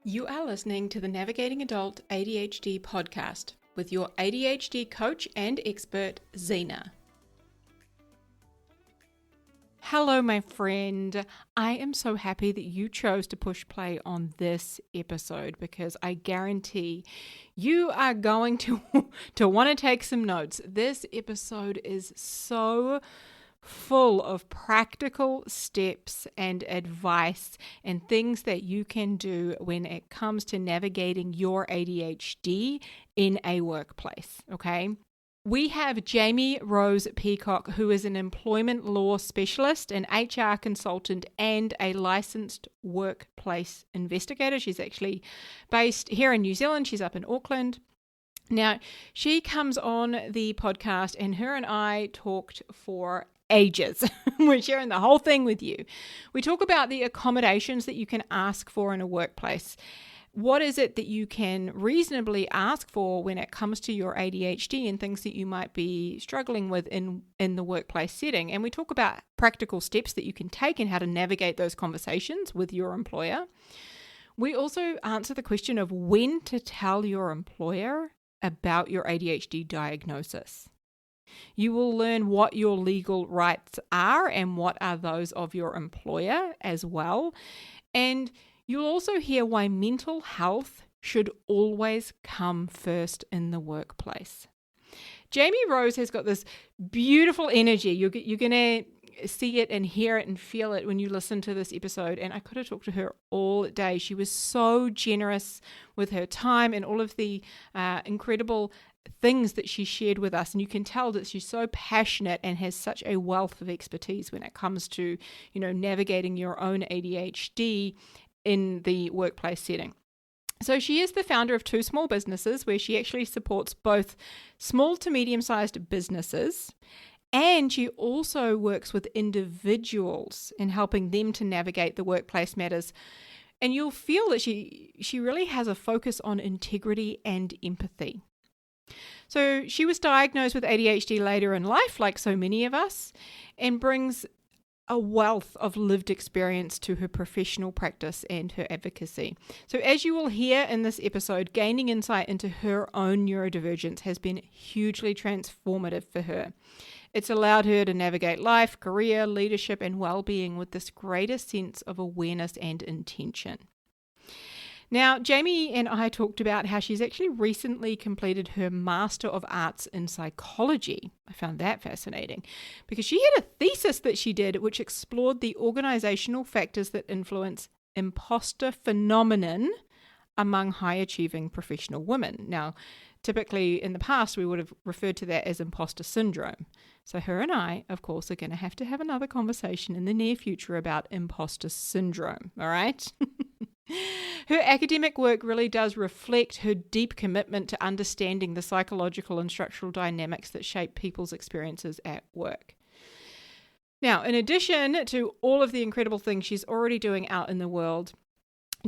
You are listening to the Navigating Adult ADHD podcast with your ADHD coach and expert, Zena. Hello, my friend. I am so happy that you chose to push play on this episode because I guarantee you are going to want to take some notes. This episode is so full of practical steps and advice and things that you can do when it comes to navigating your ADHD in a workplace, okay? We have Jaime Rose Peacock, who is an employment law specialist, an HR consultant, and a licensed workplace investigator. She's actually based here in New Zealand. She's up in Auckland. Now, she comes on the podcast and her and I talked for ages. We're sharing the whole thing with you. We talk about the accommodations that you can ask for in a workplace. What is it that you can reasonably ask for when it comes to your ADHD and things that you might be struggling with in the workplace setting? And we talk about practical steps that you can take and how to navigate those conversations with your employer. We also answer the question of when to tell your employer about your ADHD diagnosis. You will learn what your legal rights are and what are those of your employer as well. And you'll also hear why mental health should always come first in the workplace. Jaime Rose has got this beautiful energy. You're going to see it and hear it and feel it when you listen to this episode. And I could have talked to her all day. She was so generous with her time and all of the incredible things that she shared with us, and you can tell that she's so passionate and has such a wealth of expertise when it comes to, navigating your own ADHD in the workplace setting. So she is the founder of two small businesses where she actually supports both small to medium-sized businesses, and she also works with individuals in helping them to navigate the workplace matters. And you'll feel that she really has a focus on integrity and empathy. So she was diagnosed with ADHD later in life, like so many of us, and brings a wealth of lived experience to her professional practice and her advocacy. So as you will hear in this episode, gaining insight into her own neurodivergence has been hugely transformative for her. It's allowed her to navigate life, career, leadership, and well-being with this greater sense of awareness and intention. Now, Jaime and I talked about how she's actually recently completed her Master of Arts in Psychology. I found that fascinating because she had a thesis that she did which explored the organizational factors that influence imposter phenomenon among high-achieving professional women. Now, typically in the past, we would have referred to that as imposter syndrome. So her and I, of course, are going to have another conversation in the near future about imposter syndrome, all right? Her academic work really does reflect her deep commitment to understanding the psychological and structural dynamics that shape people's experiences at work. Now, in addition to all of the incredible things she's already doing out in the world,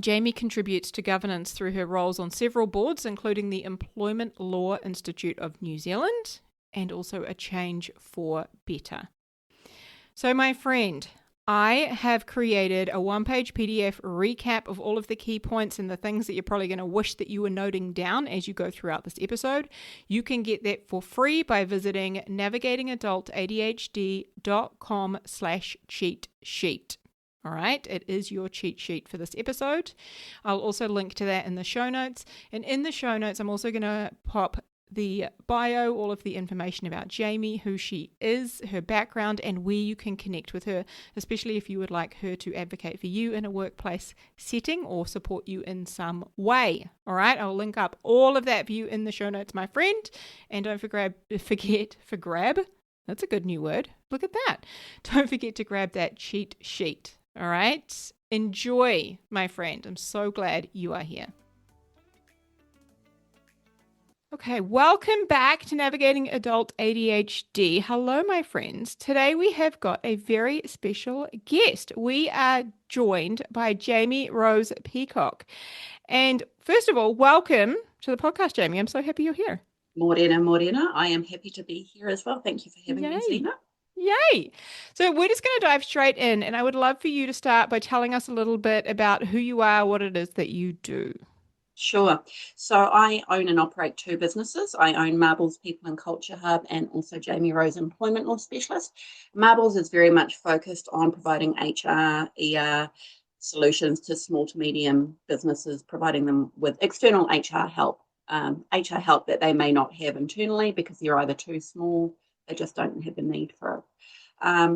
Jaime contributes to governance through her roles on several boards, including the Employment Law Institute of New Zealand and also A Change for Better. So, my friend, I have created a one-page PDF recap of all of the key points and the things that you're probably going to wish that you were noting down as you go throughout this episode. You can get that for free by visiting navigatingadultadhd.com/cheat sheet. All right, it is your cheat sheet for this episode. I'll also link to that in the show notes. And in the show notes, I'm also going to pop the bio, all of the information about Jaime, who she is, her background, and where you can connect with her, especially if you would like her to advocate for you in a workplace setting or support you in some way. All right, I'll link up all of that for you in the show notes, my friend. And don't forget, that's a good new word. Look at that. Don't forget to grab that cheat sheet. All right, enjoy, my friend. I'm so glad you are here. Okay, welcome back to Navigating Adult ADHD. Hello, my friends. Today we have got a very special guest. We are joined by Jaime Rose Peacock. And first of all, welcome to the podcast, Jaime. I'm so happy you're here. Morena. I am happy to be here as well. Thank you for having me, Zena. Yay! So we're just going to dive straight in, and I would love for you to start by telling us a little bit about who you are, what it is that you do. Sure. So I own and operate two businesses. I own Marbles People and Culture Hub and also Jamie Rose Employment Law Specialist. Marbles is very much focused on providing HR, ER solutions to small to medium businesses, providing them with external HR help that they may not have internally because they're either too small, they just don't have the need for it.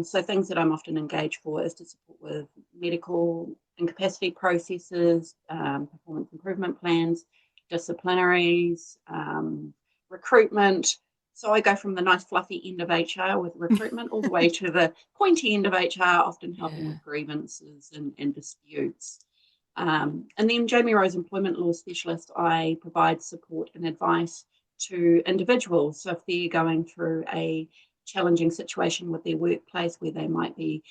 So things that I'm often engaged for is to support with medical incapacity processes, performance improvement plans, disciplinaries, recruitment. So I go from the nice fluffy end of HR with recruitment all the way to the pointy end of HR, often helping Yeah. with grievances and disputes. And then Jamie Rose Employment Law Specialist, I provide support and advice to individuals. So if they're going through a challenging situation with their workplace where they might be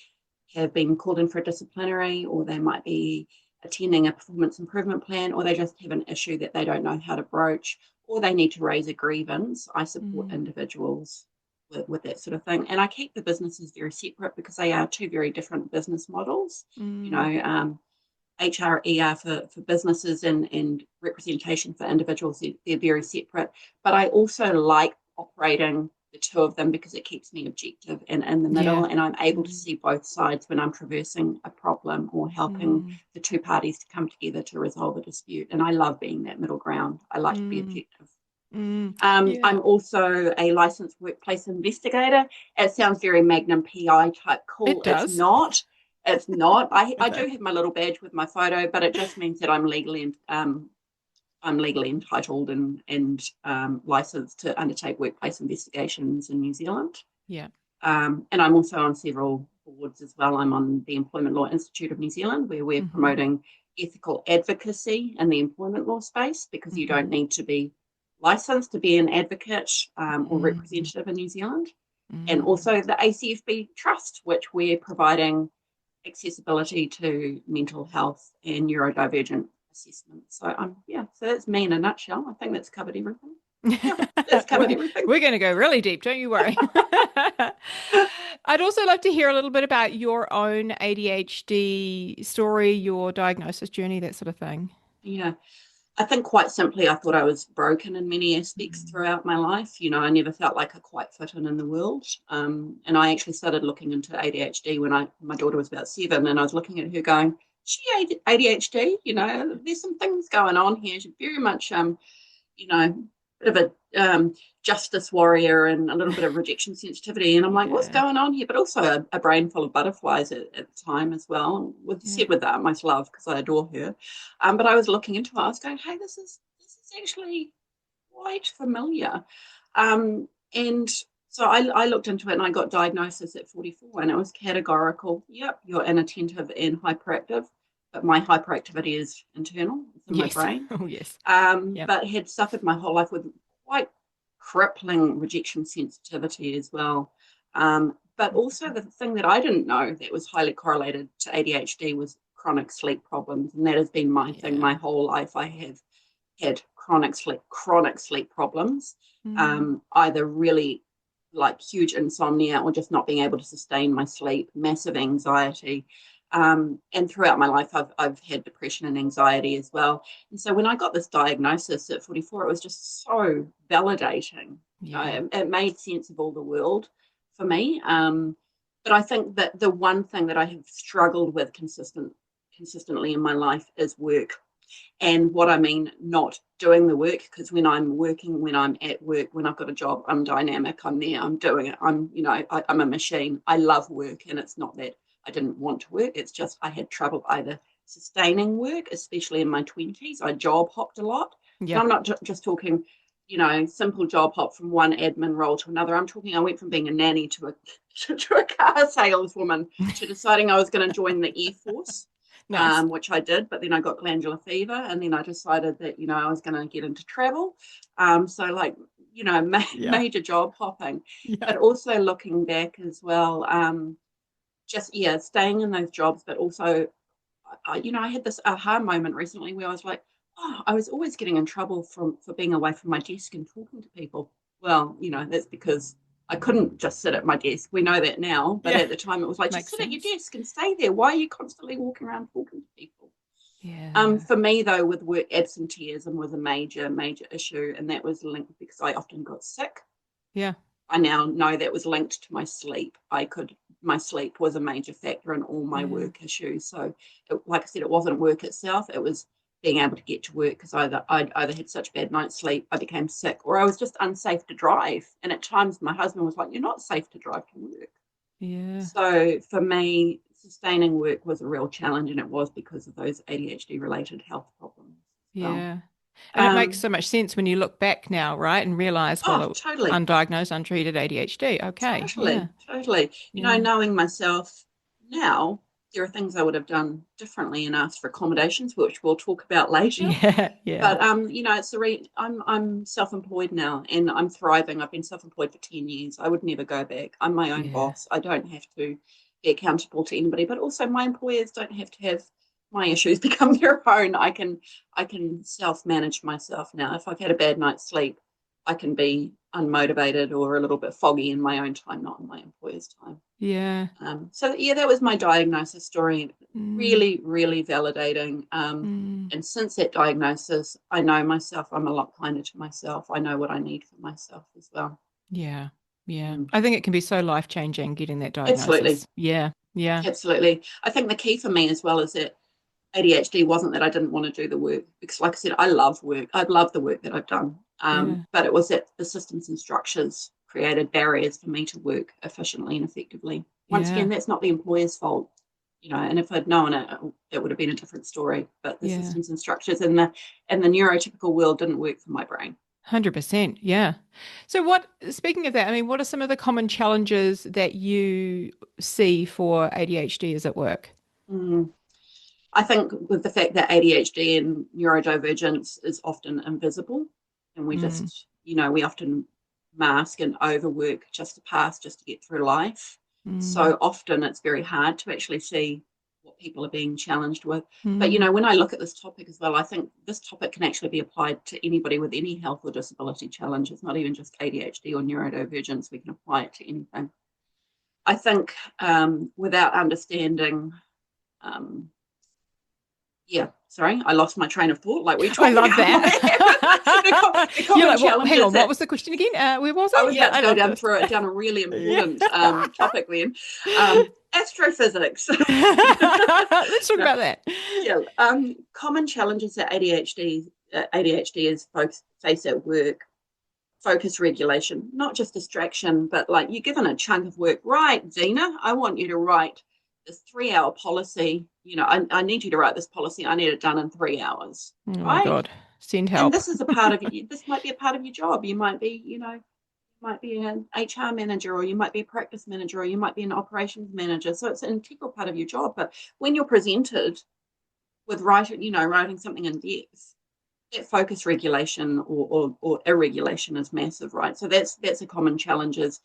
have been called in for a disciplinary, or they might be attending a performance improvement plan, or they just have an issue that they don't know how to broach, or they need to raise a grievance. I support Mm, individuals with that sort of thing. And I keep the businesses very separate because they are two very different business models. You mm, know, HR, ER for businesses and representation for individuals, they're very separate. But I also like operating the two of them because it keeps me objective and in the middle, yeah. and I'm able to Mm, see both sides when I'm traversing a problem or helping mm, the two parties to come together to resolve a dispute. And I love being that middle ground. I like to be mm, objective. mm. Yeah, I'm also a licensed workplace investigator. It sounds very Magnum PI type it cool. It's does. not. It's not. I Okay. do have my little badge with my photo, but it just means that I'm legally entitled and licensed to undertake workplace investigations in New Zealand. Yeah. And I'm also on several boards as well. I'm on the Employment Law Institute of New Zealand, where we're Mm-hmm. promoting ethical advocacy in the employment law space because you Mm-hmm. don't need to be licensed to be an advocate or Mm, representative in New Zealand. And mm. also the ACFB Trust, which we're providing accessibility to mental health and neurodivergent assessment. So yeah, so that's me in a nutshell. I think that's covered everything. Yeah, that's covered We're everything. we're going to go really deep, don't you worry. I'd also love to hear a little bit about your own ADHD story, your diagnosis journey, that sort of thing. Yeah. I think quite simply, I thought I was broken in many aspects Mm. throughout my life. You know, I never felt like I quite fit in the world. And I actually started looking into ADHD when my daughter was about 7, and I was looking at her going, "She ADHD? You know, there's some things going on here." She's very much you know, bit of a justice warrior and a little bit of rejection sensitivity. And I'm like, what's Yeah, going on here? But also a brain full of butterflies at the time as well. With yeah, said with that, my love, because I adore her. But I was looking into it. I was going, hey, this is actually quite familiar. And so I looked into it and I got diagnosis at 44, and it was categorical. Yep, you're inattentive and hyperactive, but my hyperactivity is internal. It's in my yes, brain. oh yes, yep, But had suffered my whole life with quite crippling rejection sensitivity as well. But also the thing that I didn't know that was highly correlated to ADHD was chronic sleep problems, and that has been my thing yeah, my whole life. I have had chronic sleep problems, mm, either really like huge insomnia or just not being able to sustain my sleep, massive anxiety. And throughout my life, I've had depression and anxiety as well. And so when I got this diagnosis at 44, it was just so validating. yeah, It made sense of all the world for me. But I think that the one thing that I have struggled with consistently in my life is work. And what I mean, not doing the work, because when I'm working, when I'm at work, when I've got a job, I'm dynamic, I'm there, I'm doing it. I'm a machine. I love work. And it's not that I didn't want to work, it's just I had trouble either sustaining work, especially in my 20s. I job hopped a lot. And yeah, I'm not just talking, simple job hop from one admin role to another. I'm talking, I went from being a nanny to a, to a car saleswoman to deciding I was going to join the Air Force, nice, which I did, but then I got glandular fever, and then I decided that I was going to get into travel. So like yeah, major job hopping, yeah, but also looking back as well, just staying in those jobs, but also I had this aha moment recently where I was like, oh, I was always getting in trouble for being away from my desk and talking to people. Well, that's because I couldn't just sit at my desk. We know that now, but Yeah. at the time it was like, just Makes sit at your sense. desk and stay there. Why are you constantly walking around talking to people? Yeah. For me though, with work, absenteeism was a major, major issue, and that was linked because I often got sick. Yeah. I now know that was linked to my sleep. My sleep was a major factor in all my Yeah. work issues. So, like I said, it wasn't work itself. It was being able to get to work because I'd either had such bad night's sleep, I became sick, or I was just unsafe to drive. And at times, my husband was like, "You're not safe to drive to work." Yeah. So, for me, sustaining work was a real challenge, and it was because of those ADHD related health problems. Well, Yeah. And it makes um, so much sense when you look back now, right? And realize, oh, well, totally. undiagnosed, untreated ADHD. Okay. Yeah. Totally, totally. Yeah. Knowing myself now, there are things I would have done differently and asked for accommodations, which we'll talk about later. Yeah. Yeah. But it's I'm self-employed now and I'm thriving. I've been self-employed for 10 years. I would never go back. I'm my own Yeah. boss. I don't have to be accountable to anybody, but also my employers don't have to have my issues become their own. I can self-manage myself now. If I've had a bad night's sleep, I can be unmotivated or a little bit foggy in my own time, not in my employer's time. Yeah. So yeah, that was my diagnosis story. Mm, Really, really validating. mm. And since that diagnosis, I know myself. I'm a lot kinder to myself. I know what I need for myself as well. Yeah. Yeah. Mm. I think it can be so life-changing getting that Absolutely, diagnosis. Yeah. Yeah. absolutely. I think the key for me as well is that ADHD wasn't that I didn't want to do the work because, like I said, I love work. I love the work that I've done. Yeah. But it was that the systems and structures created barriers for me to work efficiently and effectively. Once Yeah. again, that's not the employer's fault, and if I'd known it, it would have been a different story. But the Yeah. systems and structures and the neurotypical world didn't work for my brain. 100%. Yeah. So speaking of that, I mean, what are some of the common challenges that you see for ADHD at work? Mm. I think with the fact that ADHD and neurodivergence is often invisible, and Mm, we often mask and overwork just to pass, just to get through life. mm, So often it's very hard to actually see what people are being challenged with. But, mm. when I look at this topic as well, I think this topic can actually be applied to anybody with any health or disability challenge. It's not even just ADHD or neurodivergence, we can apply it to anything. I think without understanding, um, yeah, sorry, I lost my train of thought. Like we I talked love about that. the You're common like, what? Hang challenges on, what that was the question again? Where was I it? was Yeah, about to I go love down this. through it down a really Yeah. important topic then. Astrophysics. Let's talk No, about that. yeah. Common challenges that ADHD is folks face at work: focus regulation, not just distraction, but like you're given a chunk of work. Right, Dina, I want you to write this 3 hour policy. I need you to write this policy. I need it done in 3 hours. Oh my Right. God. Send And help. this might be a part of your job. You might be an HR manager, or you might be a practice manager, or you might be an operations manager. So it's an integral part of your job. But when you're presented with writing something in depth, that focus regulation or irregulation is massive, right? So that's a common challenge, is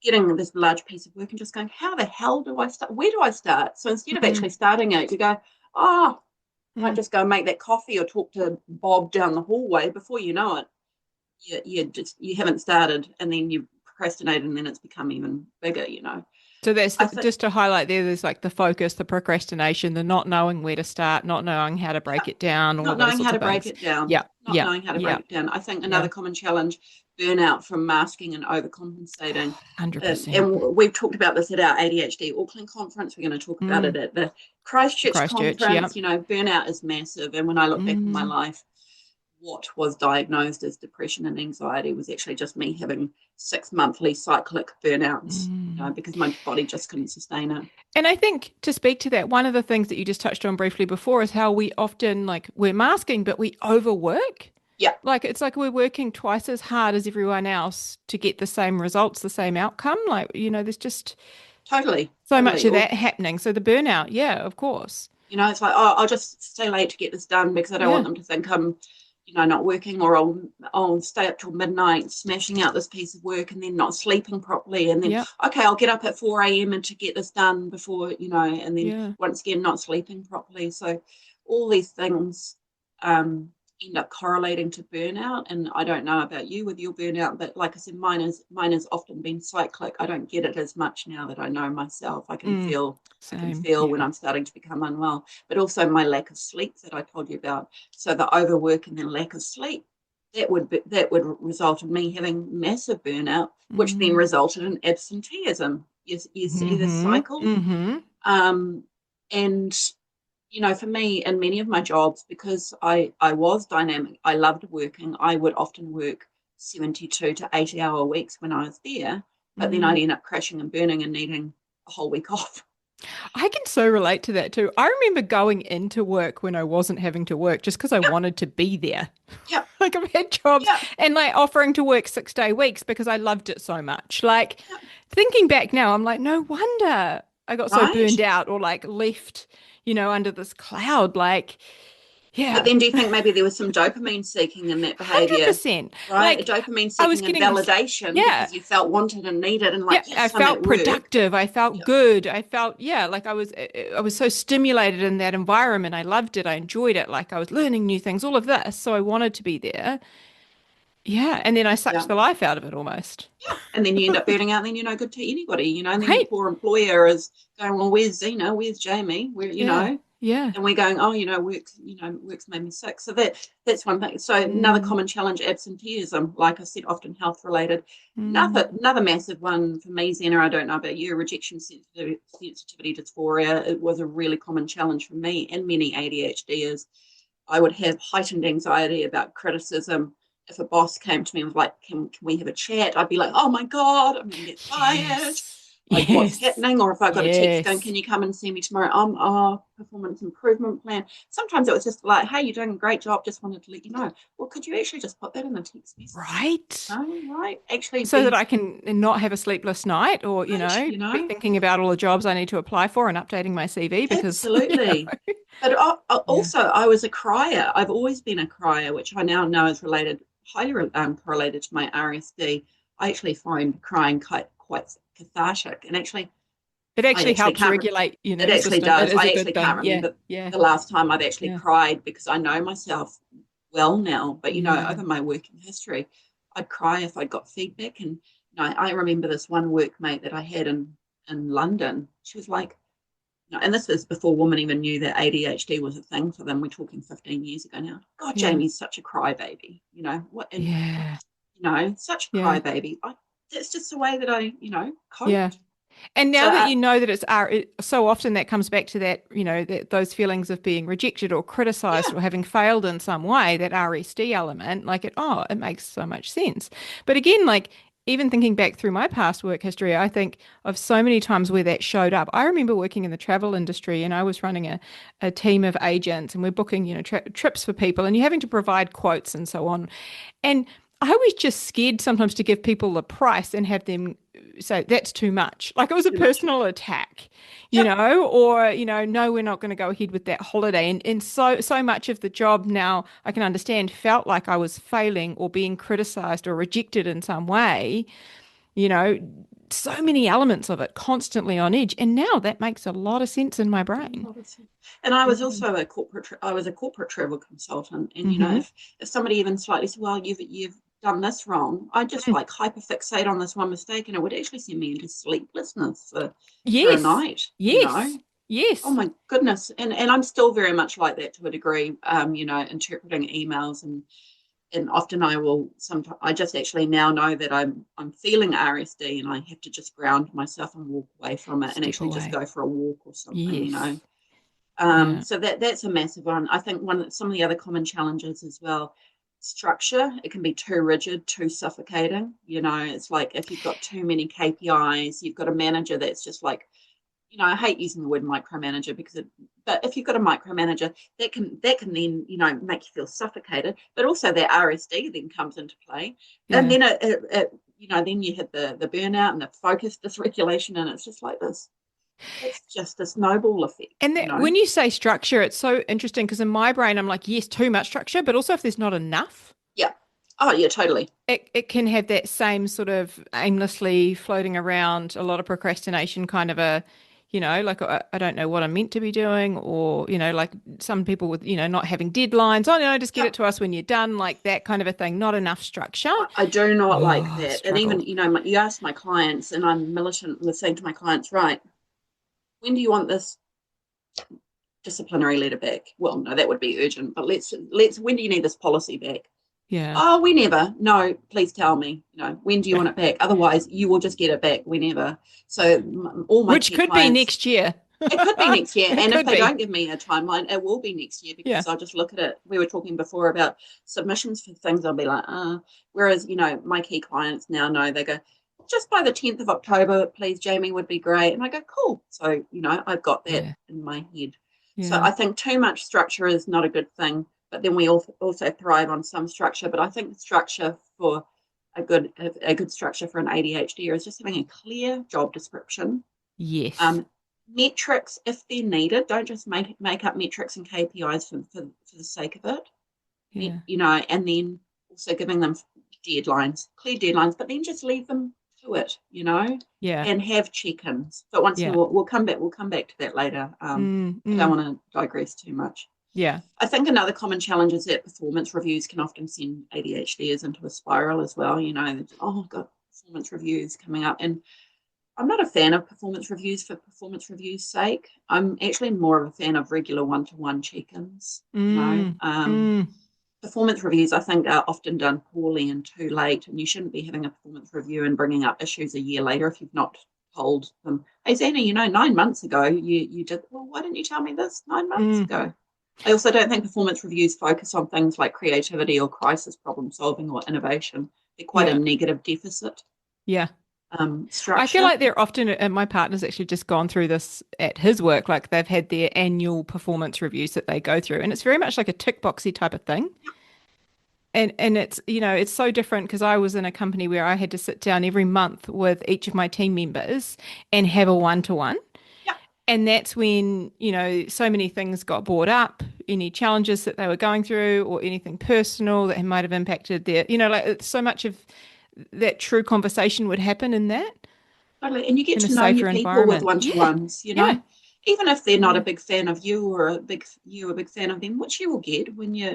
getting this large piece of work and just going, how the hell do I start? Where do I start? So instead of Mm, actually starting it, you go, oh, I might mm. just go and make that coffee or talk to Bob down the hallway. Before you know it, you haven't started, and then you procrastinate, and then it's become even bigger. So that's I think just to highlight there's like the focus, the procrastination, the not knowing where to start, not knowing how to break it down, all not those knowing how sorts to of break things. it down, Yeah. not Yeah. knowing how to Yeah. break it down. I think Yeah. another common challenge: burnout from masking and overcompensating. And 100%. we've talked about this at our ADHD Auckland conference. We're going to talk about Mm. it at the Christchurch Christchurch. Yeah. conference. Burnout is massive. And when I look back on my Mm. life, what was diagnosed as depression and anxiety was actually just me having 6 monthly cyclic burnouts, Mm. because my body just couldn't sustain it. And I think to speak to that, one of the things that you just touched on briefly before is how we often we're masking, but we overwork. Yeah, Like it's like we're working twice as hard as everyone else to get the same results, the same outcome. There's just totally, so much totally. of Or, that happening. So the burnout, yeah, of course. it's like, oh, I'll just stay late to get this done because I don't want Yeah. them to think I'm, not working, or I'll stay up till midnight smashing out this piece of work and then not sleeping properly. And then, Yeah. okay, I'll get up at 4 a.m. and to get this done before, and then Yeah. once again, not sleeping properly. So all these things, end up correlating to burnout. And I don't know about you with your burnout, but like I said, mine has often been cyclic. I don't get it as much now that I know myself. Mm, I can same. feel when Yeah. I'm starting to become unwell, but also my lack of sleep that I told you about. So the overwork and the lack of sleep, that would result in me having massive burnout, which then Mm. resulted in absenteeism. You see this Mm-hmm. cycle. Mm-hmm. Um, and for me, in many of my jobs, because I was dynamic, I loved working. I would often work 72 to 80-hour weeks when I was there, but then I'd Mm. end up crashing and burning and needing a whole week off. I can so relate to that too. I remember going into work when I wasn't having to work just because I Yep, wanted to be there. yep, Like I've had jobs yep, and like offering to work 6-day weeks because I loved it so much. Like yep. thinking back now, I'm like, no wonder I got so Right? burned out or like left, under this cloud. Like, But yeah, then do you think maybe there was some dopamine seeking in that behavior, 100%. right? A Like dopamine I was seeking and getting this, validation yeah. because you felt wanted and needed and Yeah, like, I yes, I'm at felt work. productive. I felt Yep, good. I felt, yeah, like I was so stimulated in that environment. I loved it. I enjoyed it. Like I was learning new things, all of this. So I wanted to be there. Yeah. And then I sucked yeah. the life out of it almost. Yeah. And then you end up burning out, and then you're no good to anybody, and then your Right. poor employer is going, well, where's Zena? Where's Jamie? Yeah. Yeah. And we're going, oh, work's made me sick. So that's one thing. So another Mm, common challenge, absenteeism, like I said, often health related. mm, Another massive one for me, Zena, I don't know about you, rejection sensitivity dysphoria. It was a really common challenge for me and many ADHDers. I would have heightened anxiety about criticism. If a boss came to me and was like, can we have a chat? I'd be like, oh my God, I'm going to get fired. yes. Like, what's Yes. happening? Or if I got a text going, Yes. can you come and see me tomorrow? Performance improvement plan. Sometimes it was just like, hey, you're doing a great job. Just wanted to let you know. Well, could you actually just put that in the text message? Right. No, right? Actually So that be I can not have a sleepless night or, right, be thinking about all the jobs I need to apply for and updating my CV because, absolutely. But Yeah. also, I was a crier. I've always been a crier, which I now know is highly correlated to my RSD. I actually find crying quite cathartic, and It I actually actually helps can't. regulate your It nervous actually system. It does. is I a actually good can't thing. Yeah. remember Yeah. the last time I've actually Yeah. cried because I know myself well now. But Yeah. over my working history, I'd cry if I got feedback. And I remember this one workmate that I had in London. She was like, and this is before women even knew that ADHD was a thing for them. We're talking 15 years ago now. God, Yeah. Jamie's such a crybaby. What? And Yeah. such a Yeah. crybaby. That's just the way that I Yeah. coped. And So now that you know that so often that comes back to that, those feelings of being rejected or criticized yeah, or having failed in some way, that RSD element, like it makes so much sense. But again, like even thinking back through my past work history, I think of so many times where that showed up. I remember working in the travel industry and I was running a team of agents and we're booking, trips for people and you're having to provide quotes and so on. And I was just scared sometimes to give people the price and have them say that's too much. Like it was a too much. personal attack, Yep. or no, we're not going to go ahead with that holiday. And so much of the job now I can understand felt like I was failing or being criticized or rejected in some way. You know, so many elements of it constantly on edge. And now that makes a lot of sense in my brain. And I Yeah. was also I was a corporate travel consultant. And Mm-hmm. if somebody even slightly said, well, you've done this wrong, I just Mm. like hyperfixate on this one mistake, and it would actually send me into sleeplessness for a Yes. night. Yes. Oh Yes. my goodness. And I'm still very much like that to a degree. Interpreting emails, and often I will sometimes I just actually now know that I'm feeling RSD, and I have to just ground myself and walk away from it and Step actually just away. go for a walk or something. Yes. Yeah. So that's a massive one. I think some of the other common challenges as well. Structure, it can be too rigid, too suffocating. It's like if you've got too many KPIs, you've got a manager that's just like, I hate using the word micromanager but if you've got a micromanager, that can then, make you feel suffocated, but also that RSD then comes into play. And Yeah. then then you hit the burnout and the focus dysregulation, and it's just like this. It's just a snowball And effect. that, when you say structure, it's so interesting because in my brain, I'm like, yes, too much structure, but also if there's not enough, Yeah. Oh, yeah, totally. it can have that same sort of aimlessly floating around, a lot of procrastination kind of a, like I don't know what I'm meant to be doing, or, like some people with, not having deadlines. Oh, no, just get it Yep. to us when you're done, like that kind of a thing. Not enough structure. I do not like Oh, that. And even, struggle. you ask my clients, and I'm militant with saying to my clients, right, when do you want this disciplinary letter back? Well, no, that would be urgent, but when do you need this policy back? Yeah. Oh, whenever. No, please tell me, when do you Yeah. want it back? Otherwise, you will just get it back whenever. So all my Which key could be clients, next year. it could be next year. It And if could they be. don't give me a timeline, it will be next year Yeah. because I'll just look at it. We were talking before about submissions for things. I'll be like, whereas, my key clients now know, they go, just by the 10th of October, please, Jamie, would be great. And I go, cool. So, I've got that Yeah. in my head. So Yeah. I think too much structure is not a good thing. But then we also thrive on some structure. But I think the structure for a good structure for an ADHD is just having a clear job description, Yes. um, metrics if they're needed. Don't just make up metrics and KPIs for the sake of it. Yeah. And then also giving them deadlines, clear deadlines, but then just leave them to it, Yeah. and have check-ins. But once Yeah. more, we'll come back to that later. Mm, I don't mm. want to digress too much. Yeah. I think another common challenge is that performance reviews can often send ADHDers into a spiral as well. Oh, I've got performance reviews coming up. And I'm not a fan of performance reviews for performance reviews' sake. I'm actually more of a fan of regular one-to-one check-ins. Mm, mm. Performance reviews, I think, are often done poorly and too late. And you shouldn't be having a performance review and bringing up issues a year later if you've not told them, hey, Xana, 9 months ago, you did, well, why didn't you tell me this 9 months Mm. ago? I also don't think performance reviews focus on things like creativity or crisis problem solving or innovation. They're quite a Yeah. negative deficit Yeah. I feel structure. like they're often, and my partner's actually just gone through this at his work, like they've had their annual performance reviews that they go through, and it's very much like a tick boxy type of thing. And it's, it's so different because I was in a company where I had to sit down every month with each of my team members and have a one-to-one. Yeah, And that's when, so many things got brought up, any challenges that they were going through or anything personal that might have impacted their, like so much of that true conversation would happen in that, totally. And you get in a to know your safer people with environment. one to Yeah. ones, Yeah. even if they're not a Yeah. big fan of you or a big fan of them, which you will get when you're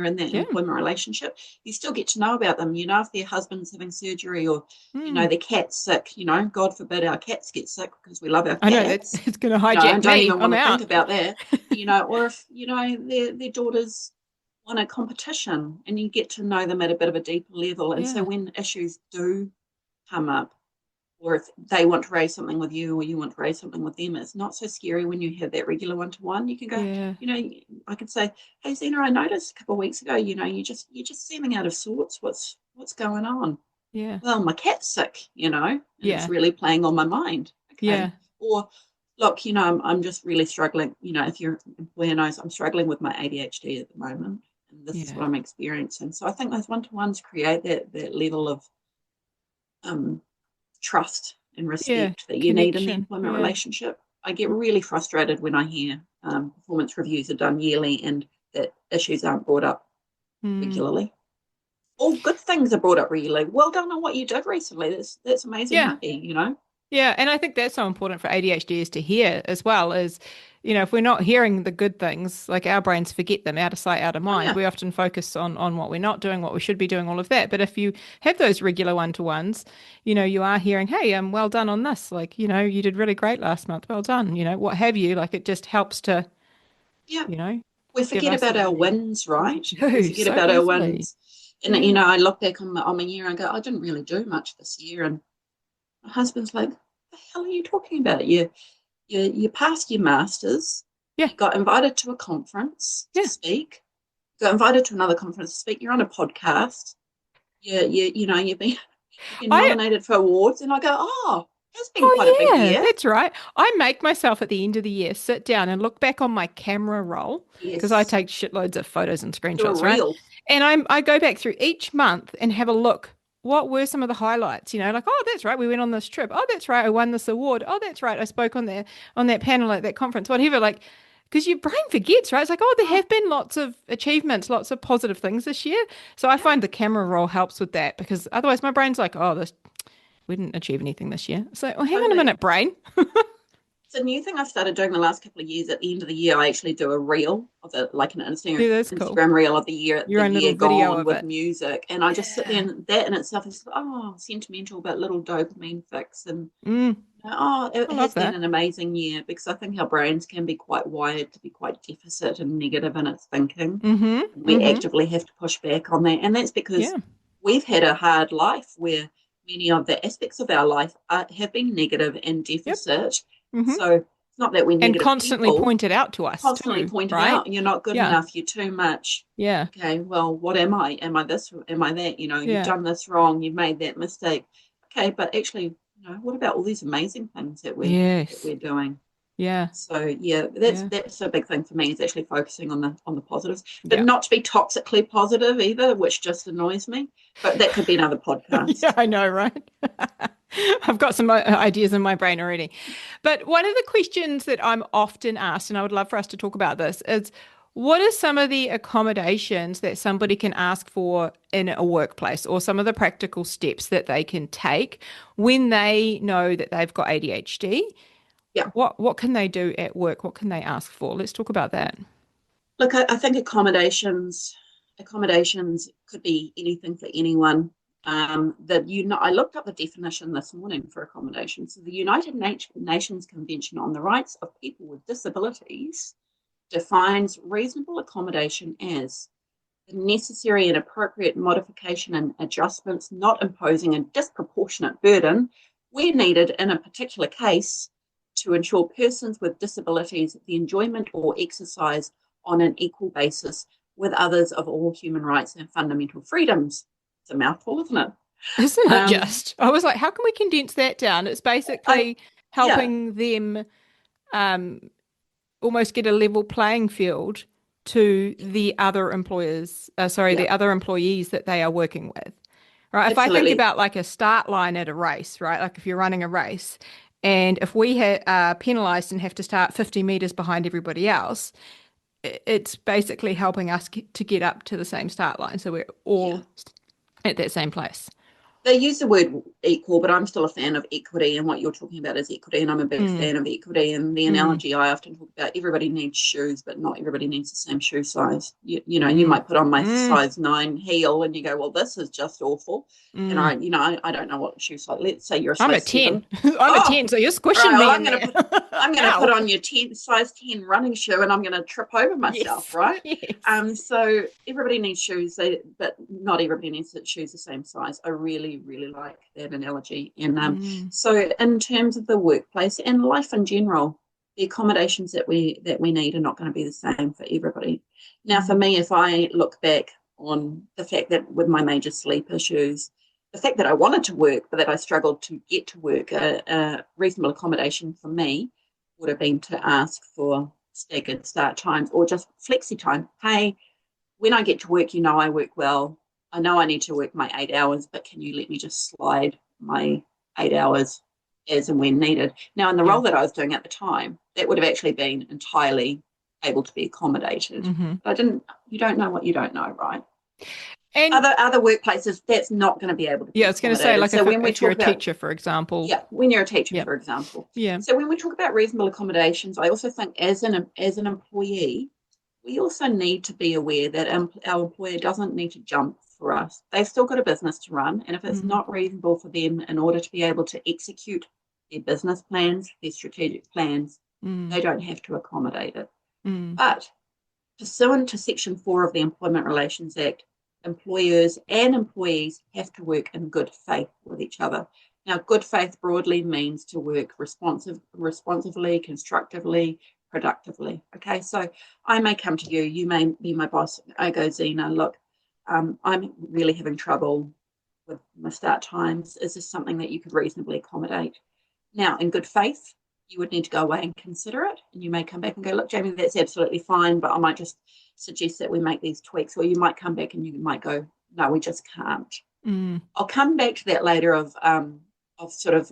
in that Yeah. employment relationship. You still get to know about them. If their husband's having surgery or Mm. their cat's sick. God forbid our cats get sick because we love our I know that cats. it's going to And hijack don't me. even want I'm to think out. about that. Or if their daughters won a competition, and you get to know them at a bit of a deeper level. And so Yeah. when issues do come up, or if they want to raise something with you or you want to raise something with them, it's not so scary when you have that regular one-to-one. You can go, Yeah. I could say, hey, Zena, I noticed a couple of weeks ago, you're just seeming out of sorts. What's going on? Yeah. Well, my cat's sick, and it's Yeah. really playing on my mind. Okay. Yeah. Or look, I'm just really struggling. If your employer knows I'm struggling with my ADHD at the moment, and this is Yeah. what I'm experiencing. So I think those one-to-ones create that level of um, trust and Yeah. respect that you need in the Connection. employment Yeah. relationship. I get really frustrated when I hear performance reviews are done yearly and that issues aren't brought up Mm. regularly. All good things are brought up regularly. Well done on what you did recently. That's amazing. Yeah. Happy. Yeah, and I think that's so important for ADHDs to hear as well is, if we're not hearing the good things, like our brains forget them, out of sight, out of Oh mind. yeah, We often focus on what we're not doing, what we should be doing, all of that. But if you have those regular one-to-ones, you are hearing, hey, well done on this. Like, you did really great last month. Well done. What have you? Like it just helps to, yeah. you know, We give forget us about what our we need. wins, right? We We do forget so about our easily. wins. And Yeah. I look back on my year and go, I didn't really do much this year. And my husband's like, the hell are you talking about? You passed your masters. Yeah. You got invited to a conference to Yeah. speak. You got invited to another conference to speak. You're on a podcast. You've been I nominated for awards, and I go, oh, that's been quite a Oh, big yeah, year. that's right. I make myself at the end of the year sit down and look back on my camera roll because I Yes, take shitloads of photos and do a screenshots, right? reel. And I go back through each month and have a look. What were some of the highlights? Like, oh, that's right, we went on this trip. Oh, that's right, I won this award. Oh, that's right, I spoke on that panel at that conference, whatever. Like, because your brain forgets, right? It's like, oh, there Oh, have been lots of achievements, lots of positive things this year. So I yeah, find the camera roll helps with that because otherwise my brain's like, oh, this we didn't achieve anything this year. So, well, hang on a totally. minute, brain. It's a new thing I've started doing the last couple of years. At the end of the year, I actually do a reel of it, like an Yeah, that's cool. Instagram reel of Your the own little year video gone of with it. music, and I just sit there, Yeah. and that in itself is sentimental, but little dopamine fix, and Mm, it I love has been that. an amazing year because I think our brains can be quite wired to be quite deficit and negative in its thinking. Mm-hmm. We Mm-hmm. actively have to push back on that, and that's because Yeah. we've had a hard life where many of the aspects of our life have been negative and Yep. deficit. Mm-hmm. So it's not that we're And negative constantly people, pointed out to us constantly too, pointed right? out, you're not good Yeah. enough, you're too much. Yeah. Okay, well, what am I? Am I this? Am I that? You've Yeah. done this wrong, you've made that mistake. Okay, but actually, what about all these amazing things that Yes. we're doing? Yeah. So yeah, Yeah. that's a big thing for me, is actually focusing on the positives, but Yeah. not to be toxically positive either, which just annoys me. But that could be another Yeah, podcast. I know, right? I've got some ideas in my brain already. But one of the questions that I'm often asked, and I would love for us to talk about this, is what are some of the accommodations that somebody can ask for in a workplace, or some of the practical steps that they can take when they know that they've got ADHD? Yeah. What can they do at work? What can they ask for? Let's talk about that. Look, I think accommodations could be anything for anyone. I looked up the definition this morning for accommodations. So the United Nations Convention on the Rights of People with Disabilities defines reasonable accommodation as the necessary and appropriate modification and adjustments, not imposing a disproportionate burden where needed in a particular case, to ensure persons with disabilities the enjoyment or exercise on an equal basis with others of all human rights and fundamental freedoms. It's a mouthful, isn't it? Isn't it Um, just? I was like, how can we condense that down? It's I basically yeah, helping them um, almost get a level playing field to the other employers, yeah, the other employees that they are working with. Right. If I think absolutely. about like a start line at a race, right? Like if you're running a race, and if we are penalized and have to start 50 meters behind everybody else, it's basically helping us to get up to the same start line. So we're Yeah. all at that same place. They use the word equal, but I'm still a fan of equity, and what you're talking about is equity, and I'm a big Mm, fan of equity. And the mm, analogy I often talk about: everybody needs shoes, but not everybody needs the same shoe size. You mm, might put on my mm, size 9 heel, and you go, "Well, this is just awful." And mm. I don't know what shoe size. Let's say you're a I'm a size 10. 7. I'm a Oh, 10, so you're all right. squishing Well, me in there. I'm gonna put Ow. on your size 10 running shoe, and I'm gonna trip over myself, Yes. right? Yes. So everybody needs shoes, but not everybody needs shoes the same size. I really, really like that analogy. And Mm, so, in terms of the workplace and life in general, the accommodations that we need are not going to be the same for everybody. Now, for mm, me, if I look back on the fact that with my major sleep issues, the fact that I wanted to work, but that I struggled to get to work, a reasonable accommodation for me would have been to ask for staggered start times or just flexi time. Hey, when I get to work, I work well. I know I need to work my 8 hours, but can you let me just slide my 8 hours as and when needed? Now, in the yeah. role that I was doing at the time, that would have actually been entirely able to be accommodated. Hmm. But you don't know what you don't know, right? And Other workplaces, that's not going to be able to yeah, be I was going to say, accommodated. like, So when we if you're talk a about teacher, for example, yeah, when you're a teacher, yeah, for example. yeah, So when we talk about reasonable accommodations, I also think as an employee, we also need to be aware that our employer doesn't need to jump for us. They've still got a business to run, and if it's mm, not reasonable for them in order to be able to execute their business plans, their strategic plans, mm, they don't have to accommodate it. mm, But pursuant to Section 4 of the Employment Relations Act, employers and employees have to work in good faith with each other. Now, good faith broadly means to work responsively, constructively, productively. Okay, so I may come to you, you may be my boss. I go, Zena, look, I'm really having trouble with my start times. Is this something that you could reasonably accommodate? Now, in good faith, you would need to go away and consider it. And you may come back and go, look, Jamie, that's absolutely fine, but I might just suggest that we make these tweaks. Or you might come back and you might go, no, we just can't. mm, I'll come back to that later of sort of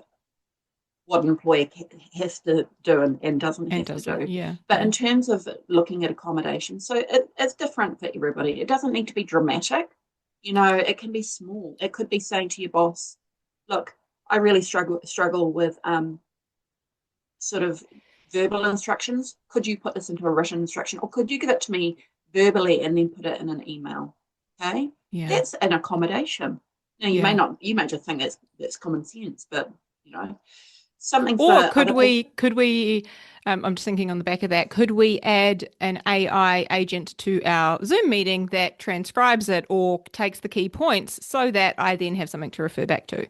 what an employer has to do and doesn't and have to doesn't, do. yeah, But yeah, in terms of looking at accommodation, so it's different for everybody. It doesn't need to be dramatic. It can be small. It could be saying to your boss, look, I really struggle with sort of verbal instructions. Could you put this into a written instruction, or could you give it to me verbally and then put it in an email? Okay, Yeah. that's an accommodation. Now you may just think that's common sense, but something Or for could other people. we, I'm just thinking on the back of that, could we add an AI agent to our Zoom meeting that transcribes it or takes the key points so that I then have something to refer back to? Like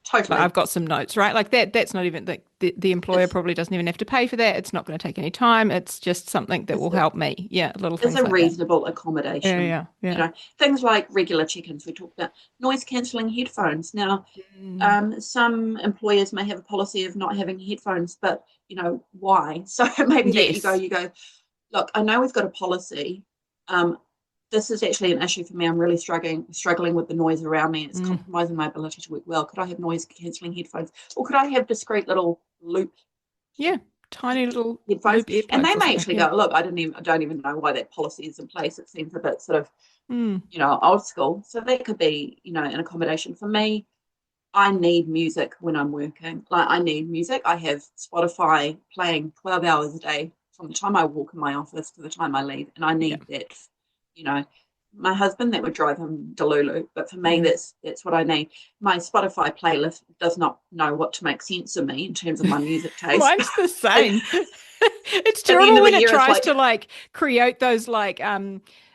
Totally. I've got some notes, right? Like that's not even the employer It's probably doesn't even have to pay for that. It's not going to take any time. It's just something that it's will help me. Yeah, little is things a like that. reasonable Yeah, accommodation. yeah, yeah. Things like regular check-ins. We talked about noise cancelling headphones. Now, Mm, some employers may have a policy of not having headphones, but why? So maybe that yes. you go, look, I know we've got a policy. Um, this is actually an issue for me. I'm really struggling with the noise around me. It's Mm, compromising my ability to work well. Could I have noise cancelling headphones, or could I have discrete little loop yeah. Tiny little headphones? loop And earplugs they or may something. actually Yeah. go, look, I don't even know why that policy is in place. It seems a bit sort of Mm, old school. So that could be an accommodation for me. I need music when I'm working. Like, I need music. I have Spotify playing 12 hours a day from the time I walk in my office to the time I leave. And I yeah. need that, you know. My husband, that would drive him delulu. But for me, Mm. that's what I need. My Spotify playlist does not know what to make sense of me in terms of my music taste. Mine's the At same. It's the end terrible of when the it year, it's tries like, to like create those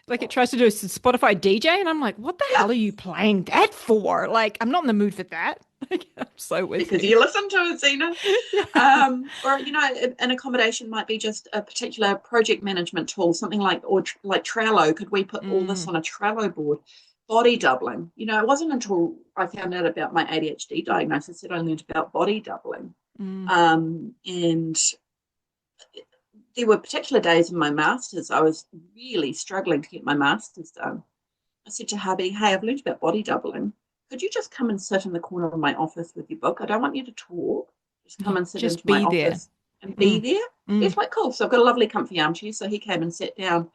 like it tries to do a Spotify DJ and I'm like, what the yeah, hell are you playing that for? Like, I'm not in the mood for that. Like, I'm so with because you. you listen to it, Zena. Yeah. Or an accommodation might be just a particular project management tool, something like Trello. Could we put all this Mm, on a Trello board? Body doubling. It wasn't until I found out about my ADHD diagnosis that I learned about body doubling. mm. And there were particular days in my masters I was really struggling to get my masters done. I said to hubby, hey, I've learned about body doubling. Could you just come and sit in the corner of my office with your book? I don't want you to talk. Just Yeah. come and sit into Just my be there. office and be Mm, there. mm. He's like, cool. So I've got a lovely comfy armchair. So he came and sat down.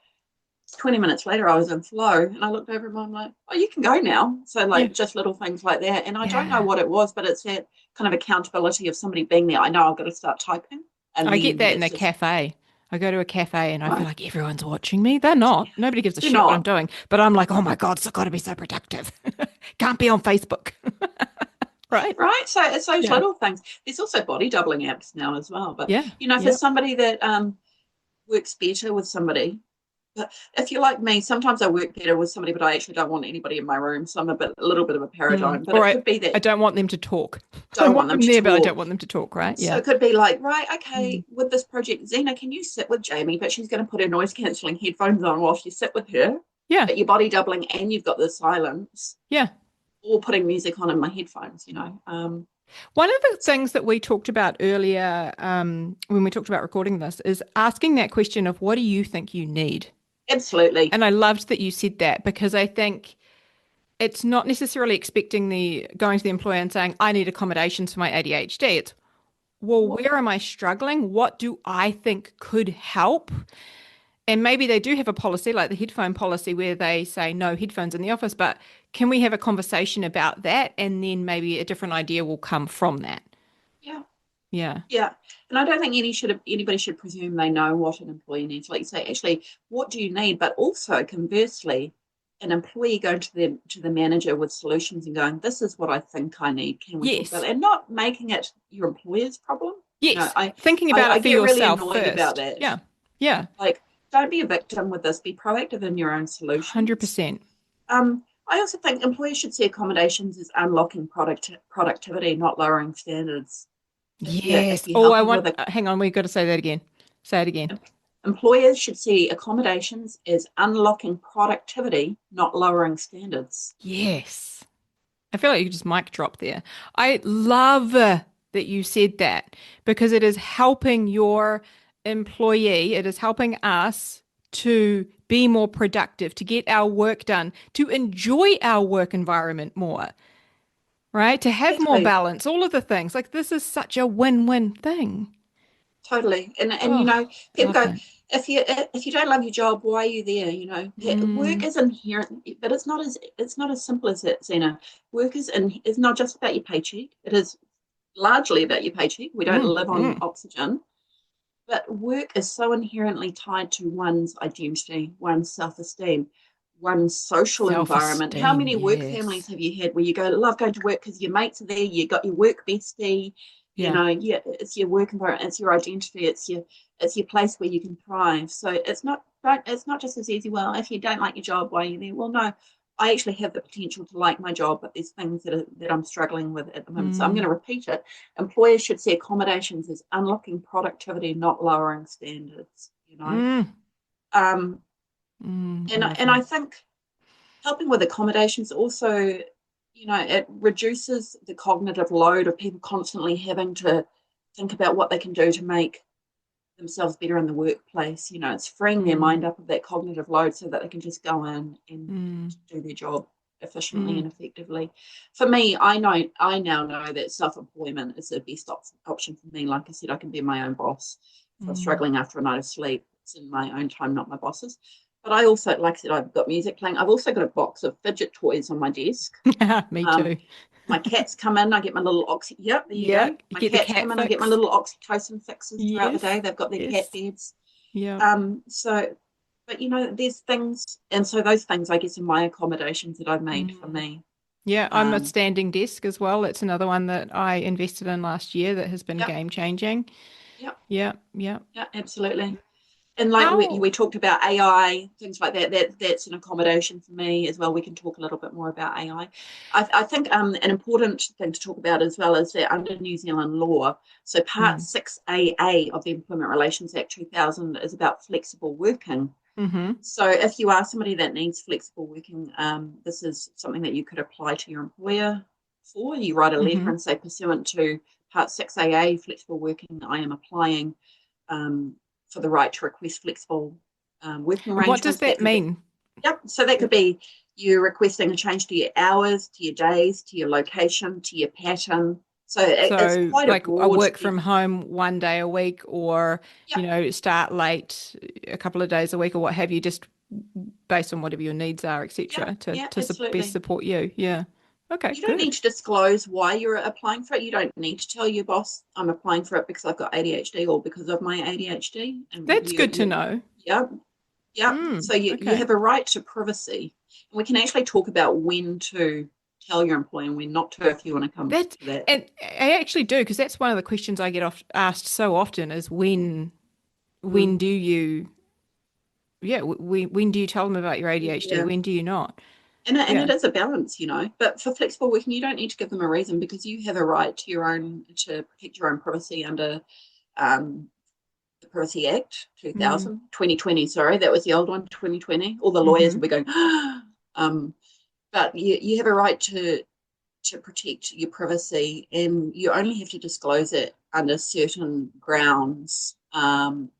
20 minutes later, I was in flow and I looked over him and I'm like, oh, you can go now. So, Yeah. like, just little things like that. And I don't know Yeah. what it was, but it's that kind of accountability of somebody being there. I know I've got to start typing. And I get then that in it's a just, cafe. I go to a cafe and I feel right, like everyone's watching me. They're not. Nobody gives a they're shit what I'm not. doing. But I'm like, oh my God, it's got to be so productive. Can't be on Facebook. Right? Right. So it's those Yeah. little things. There's also body doubling apps now as well. But, Yeah. for Yeah. somebody that works better with somebody, but if you're like me, sometimes I work better with somebody, but I actually don't want anybody in my room. So I'm a little bit of a paradigm. But Or it could be I that don't want them to talk. I don't want want them them to there, but I don't talk. want them to talk, right? So Yeah. it could be like, right, okay, Mm. with this project, Zena, can you sit with Jamie? But she's going to put her noise cancelling headphones on while you sit with her. Yeah. But you're body doubling and you've got the silence, Yeah. or putting music on in my headphones. One of the things that we talked about earlier, when we talked about recording this, is asking that question of what do you think you need? Absolutely. And I loved that you said that because I think it's not necessarily expecting the going to the employer and saying, I need accommodations for my ADHD. It's, well, What, where am I struggling? What do I think could help? And maybe they do have a policy like the headphone policy where they say no headphones in the office, but can we have a conversation about that? And then maybe a different idea will come from that. yeah. Yeah. Yeah, and I don't think anybody should presume they know what an employee needs. Like you say, actually, what do you need? But also, conversely, an employee going to the manager with solutions and going, "This is what I think I need. Can we talk about Yes. it?" And not making it your employer's problem. Yes. I, Thinking I about I it for get really yourself annoyed about first. that. Yeah. Yeah. Like, don't be a victim with this. Be proactive in your own solutions. 100%. I also think employers should see accommodations as unlocking productivity, not lowering standards. If Yes. you're Oh, I helping want, with a hang on, we've got to say that again. Say it again. Employers should see accommodations as unlocking productivity, not lowering standards. Yes. I feel like you just mic drop there. I love that you said that because it is helping your employee, it is helping us to be more productive, to get our work done, to enjoy our work environment more, right? To have more Exactly, balance, all of the things. Like this is such a win-win thing. totally. And Oh, I people love go, that. if you don't love your job, why are you there? Work Mm, is inherent, but it's not as simple as that, Zena. Work is not just about your paycheck. It is largely about your paycheck. We don't live on mm. oxygen, But work is so inherently tied to one's identity, one's self-esteem, one's social environment. How Self-esteem, many work families yes. have you had where you go, love going to work because your mates are there, you got your work bestie, Yeah. yeah, it's your work environment, it's your identity, it's your place where you can thrive. So it's not just as easy, well, if you don't like your job, why are you there? Well, no, I actually have the potential to like my job, but there's things that I'm struggling with at the moment. So I'm going Mm, to repeat it. Employers should see accommodations as unlocking productivity, not lowering standards. mm, Um, and I lovely. think helping with accommodations also, it reduces the cognitive load of people constantly having to think about what they can do to make themselves better in the workplace. It's freeing their Mm, mind up of that cognitive load so that they can just go in and mm, do their job efficiently mm, and effectively. For me, I now know that self-employment is the best option for me. Like I said, I can be my own boss. If I'm mm. struggling after a night of sleep, it's in my own time, not my boss's. But I also, like I said, I've got music playing. I've also got a box of fidget toys on my desk. Me um, too. my cats come in, I get my little yep, there you Yeah, go. you My get the cats cat come in, I get my fix. little oxytocin fixes throughout the Yes, day. They've got their cat yes. beds. Yeah. So, but there's things, and so those things, I guess, are my accommodations that I've made for Mm. me. Yeah, I'm a Um, standing desk as well. It's another one that I invested in last year that has been yep, game changing. yep, Yeah, yeah. yep, absolutely. And like we How? talked about AI, things like that, that's an accommodation for me as well. We can talk a little bit more about AI. I think an important thing to talk about as well is that under New Zealand law, so Part Mm. 6AA of the Employment Relations Act 2000 is about flexible working. Mm-hmm. So if you are somebody that needs flexible working, this is something that you could apply to your employer for. You write a letter Mm-hmm. and say, pursuant to Part 6AA, flexible working, I am applying um, for the right to request flexible working And what does arrangements. That that could be, mean? yep. So that could be you requesting a change to your hours, to your days, to your location, to your pattern. So it's So, quite a like, I broad work from definition. home one day a week, or, Yep, start late a couple of days a week, or what have you, just based on whatever your needs are, yep, etc., yeah, best absolutely. support you. Yeah. Okay, You don't need good. to disclose why you're applying for it. You don't need to tell your boss, I'm applying for it because I've got ADHD or because of my ADHD. And That's good to know. yeah, yeah. So you Okay. have a right to privacy. And we can actually talk about when to tell your employer and when not to if you want to come That to that. and I actually do, because that's one of the questions I get asked so often is when Mm. do you when do you tell them about your ADHD? Yeah. When do you not? And Yeah. it is a balance. But for flexible working, you don't need to give them a reason because you have a right to protect your own privacy under um, the Privacy Act Mm, 2000, 2020. Sorry, that was the old one, 2020. All the lawyers mm-hmm. will be going, um, but you have a right to protect your privacy, and you only have to disclose it under certain grounds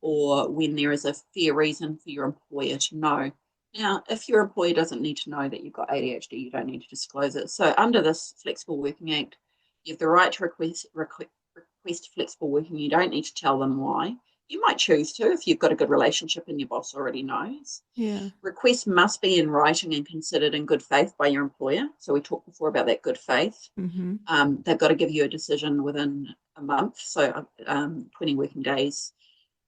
or when there is a fair reason for your employer to know. Now, if your employer doesn't need to know that you've got ADHD, you don't need to disclose it. So, under this Flexible Working Act, you have the right to request flexible working. You don't need to tell them why. You might choose to if you've got a good relationship and your boss already knows. Yeah. Requests must be in writing and considered in good faith by your employer. So we talked before about that good faith. Mm-hmm. They've got to give you a decision within a month, so 20 working days.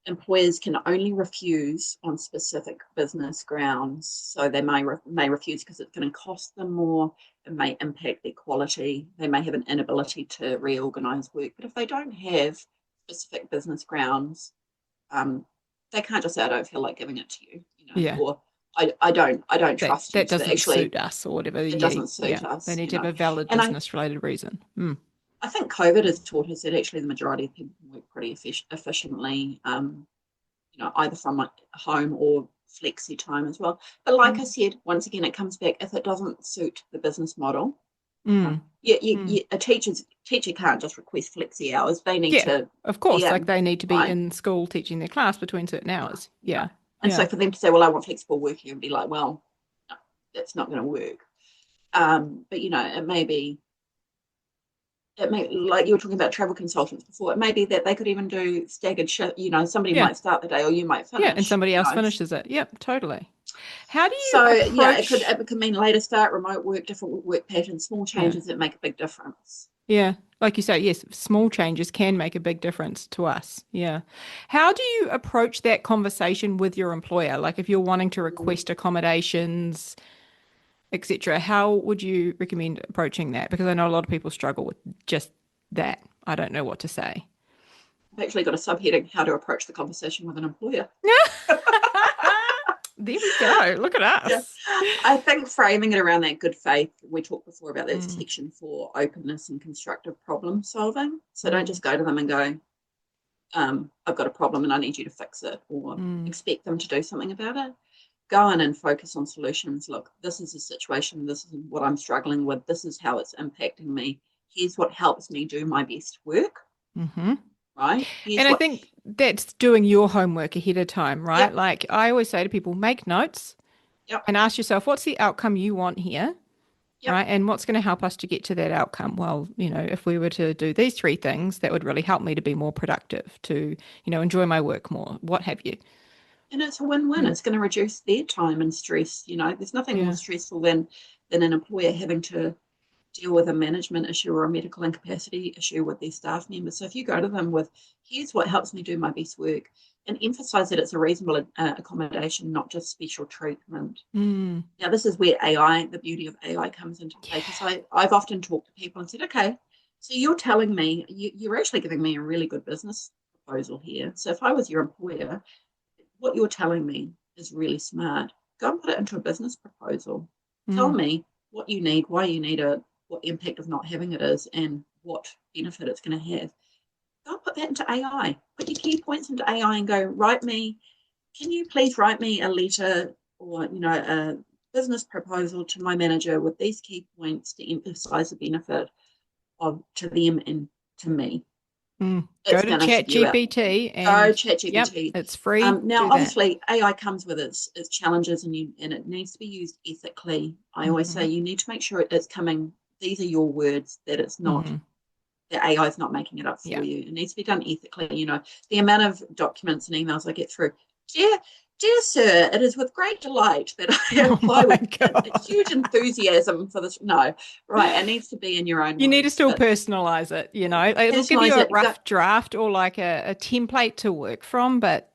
Employers can only refuse on specific business grounds. So they may refuse because it's going to cost them more. It may impact their quality. They may have an inability to reorganize work. But if they don't have specific business grounds, um, they can't just say, I don't feel like giving it to you, Yeah. or I don't trust you. That So doesn't actually, suit us or whatever. it Yeah. doesn't suit Yeah. They us. need to have a valid And I, business related reason. Mm. I think COVID has taught us that actually the majority of people can work pretty efficiently, either from home or flexi time as well. But like I Mm. said, once again, it comes back if it doesn't suit the business model. Mm. Mm. A teacher can't just request flexi hours. They need Yeah. to Of be course. Like in, they need to be right? in school teaching their class between certain Yeah, hours. yeah. Yeah. And Yeah. so for them to say, well, I want flexible working, and be like, well, no, that's not going to work. But it may, like you were talking about travel consultants before, it may be that they could even do staggered shift. Somebody Yeah. might start the day or you might Yeah. And finish. somebody else finishes it. Yep. Totally. How do you So yeah, it could approach? it could mean later start, remote work, different work patterns, small Yeah. changes that make a big difference. Yeah. like you say, yes, small changes can make a big difference to us. Yeah. How do you approach that conversation with your employer? Like if you're wanting to request accommodations, etc., how would you recommend approaching that? Because I know a lot of people struggle with just that. I don't know what to say. I've actually got a subheading, how to approach the conversation with an employer. There we go. Look at Yeah. us. I think framing it around that good faith, we talked before about that Mm, section for openness and constructive problem solving. So don't mm, just go to them and go, I've got a problem and I need you to fix it, or mm, expect them to do something about it. Go in and focus on solutions. Look, this is a situation. This is what I'm struggling with. This is how it's impacting me. Here's what helps me do my best work, hmm. right? And Here's I what, think that's doing your homework ahead of time, right? yep, Like I always say to people, make notes yep, and ask yourself, what's the outcome you want here? yep. Right. And what's going to help us to get to that outcome? Well, if we were to do these three things, that would really help me to be more productive, to, enjoy my work more, what have you. And it's a win-win. Mm. It's going to reduce their time and stress. There's nothing more Yeah. stressful than an employer having to deal with a management issue or a medical incapacity issue with their staff members. So if you go to them with, here's what helps me do my best work, and emphasize that it's a reasonable accommodation, not just special treatment. Mm. Now, this is where AI, the beauty of AI comes into play, because Yeah. I've often talked to people and said, okay, so you're telling me, you're actually giving me a really good business proposal here. So if I was your employer, what you're telling me is really smart. Go and put it into a business proposal. Tell Mm. me what you need, why you need it, what the impact of not having it is, and what benefit it's going to have. Go and put that into AI. Put your key points into AI and go, can you please write me a letter or, a business proposal to my manager with these key points to emphasize the benefit of to them and to me. Mm. Go It's to going to Chat spew out. GPT Go and yep, ChatGPT. it's free. Now, Do that. obviously, AI comes with its challenges, and it needs to be used ethically. I always say Hmm. you need to make sure it's coming. These are your words. That it's not Hmm. the AI is not making it up Yeah. for you. It needs to be done ethically. The amount of documents and emails I get through. Dear, dear sir, it is with great delight that I Oh apply my with a God. huge enthusiasm for this. No, right. It needs to be in your own You need to words, still but personalize it, It'll give you personalize a it. Go, rough draft or like a template to work from, but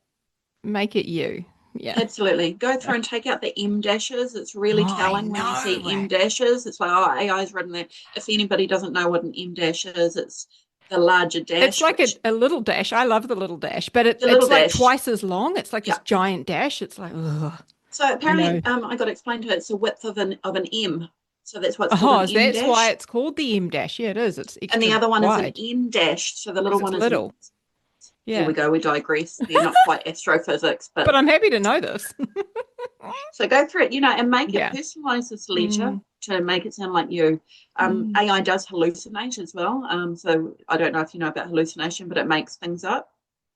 make it you. Yeah. Absolutely. Go through and take out the M dashes. It's really Oh, I telling when you see know, M right? dashes. It's like, oh, AI's written that. If anybody doesn't know what an M dash is, it's the larger It's dash, like which a little dash. I love the little dash, but the little it's like dash. twice as long. It's like this Yeah. giant dash. It's like, ugh, So I apparently, know. I got explained to it, it's the width of an M. So that's why it's called Oh, an M that's why dash. it's called the M dash. Yeah, it is. It's And the extra other one is an wide N dash. So the little because it's one is an. little. There Yeah. we go. We digress. They're not quite astrophysics, But but I'm happy to know this. so go through it, and make it Yeah. personalize this letter Mm, to make it sound like you. mm. AI does hallucinate as well. So I don't know if you know about hallucination, but it makes things up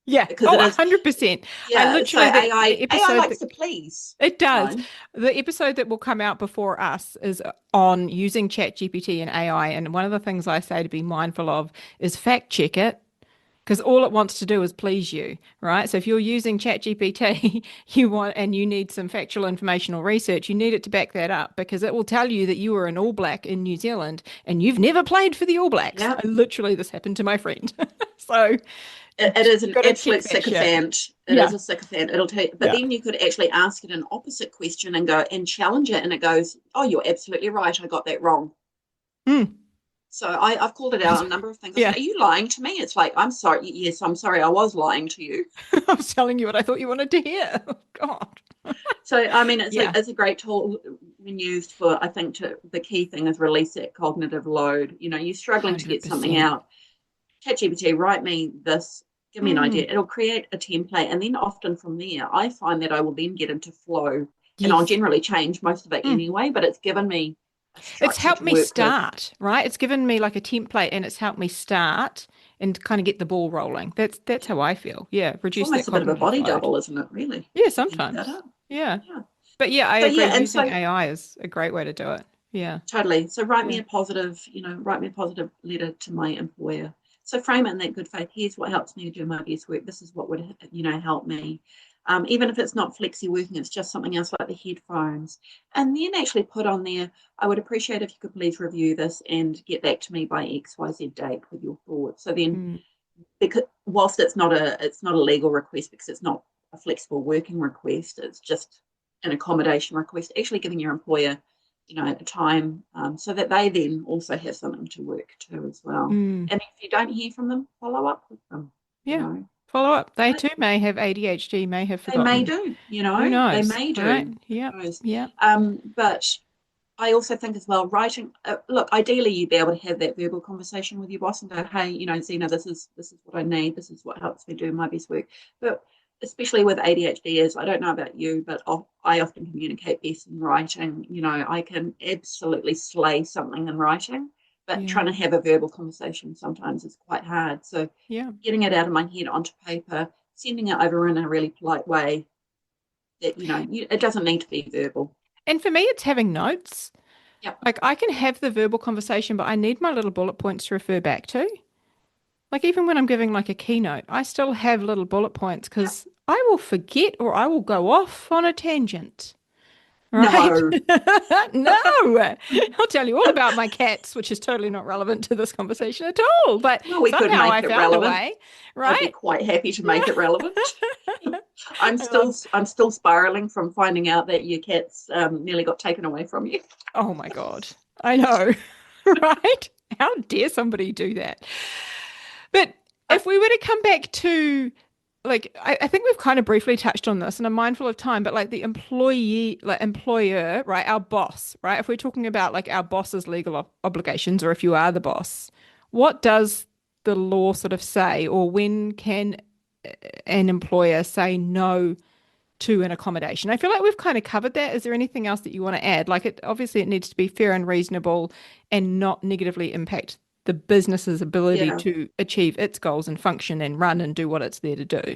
Yeah. because Oh, it is, 100%. I yeah. So literally, the AI episode likes that to please, it does. right? The episode that will come out before us is on using ChatGPT and AI. And one of the things I say to be mindful of is fact check it because all it wants to do is please you, right? So if you're using ChatGPT, and you need some factual information or research, you need it to back that up because it will tell you that you were an All Black in New Zealand and you've never played for the All Blacks. Yeah. This happened to my friend. So It is an got to check absolute that shit. sycophant. It is Yeah. a sycophant. It'll take, but Yeah. then you could actually ask it an opposite question and go and challenge it, and it goes, "Oh, you're absolutely right. I got that wrong." Mm. So I've called it out on a number of things. I said, Yeah. "Are you lying to me?" It's like, "I'm sorry. Yes, I'm sorry. I was lying to you." I was telling you what I thought you wanted to hear. Oh, God. So I mean, Yeah. it's a great tool when used for. I think the key thing is release that cognitive load. You're struggling to get something 100%. out. ChatGPT, write me this. Give me an idea. Mm. It'll create a template, and then often from there, I find that I will then get into flow, and I'll Yes. generally change most of it Mm. anyway. But it's given me a It's structure helped to me work with. start, right? It's given me like a template and it's helped me start and kind of get the ball rolling. That's how I feel. Yeah. It's Reduce that almost a bit of a cognitive body load. double, isn't it? Really, Yeah, if you think about sometimes. it. Yeah. Yeah. But yeah, I So agree. yeah, and Using so AI is a great way to do it. Yeah. totally. So Yeah. write me a positive letter to my employer. So frame it in that good faith. Here's what helps me to do my best work. This is what would, help me. Even if it's not flexi working, it's just something else like the headphones. And then actually put on there, I would appreciate if you could please review this and get back to me by XYZ date with your thoughts. So then, because whilst it's not a legal request, because it's not a flexible working request, it's just an accommodation request, actually giving your employer, a time, so that they then also have something to work to as well. And if you don't hear from them, follow up with them. Yeah. Follow up. They too may have ADHD, may have They may forgotten. do, Who knows? they may do. Right? Yeah. Yeah. But I also think as well, writing. Look, ideally, you'd be able to have that verbal conversation with your boss and go, "Hey, Zena, this is what I need. This is what helps me do my best work." But especially with ADHD, is I don't know about you, but I often communicate best in writing. I can absolutely slay something in writing, but trying to have a verbal conversation sometimes is quite hard. So getting it out of my head onto paper, sending it over in a really polite way. That it doesn't need to be verbal. And for me, it's having notes. Yep. Like I can have the verbal conversation, but I need my little bullet points to refer back to. Like even when I'm giving like a keynote, I still have little bullet points because I will forget or I will go off on a tangent. Right? No. No. I'll tell you all about my cats, which is totally not relevant to this conversation at all. But Well, we could somehow make I it found relevant. a way. I'd be Right? quite happy to make it relevant. I'm still spiraling from finding out that your cats nearly got taken away from you. Oh my God. I know. Right? How dare somebody do that? But if we were to come back to like I think we've kind of briefly touched on this and I'm mindful of time, but like the employee, like employer, right? Our boss, right? If we're talking about like our boss's legal obligations or if you are the boss, what does the law sort of say or when can an employer say no to an accommodation? I feel like we've kind of covered that. Is there anything else that you want to add? Like obviously it needs to be fair and reasonable and not negatively impact the business's ability to achieve its goals and function and run and do what it's there to do.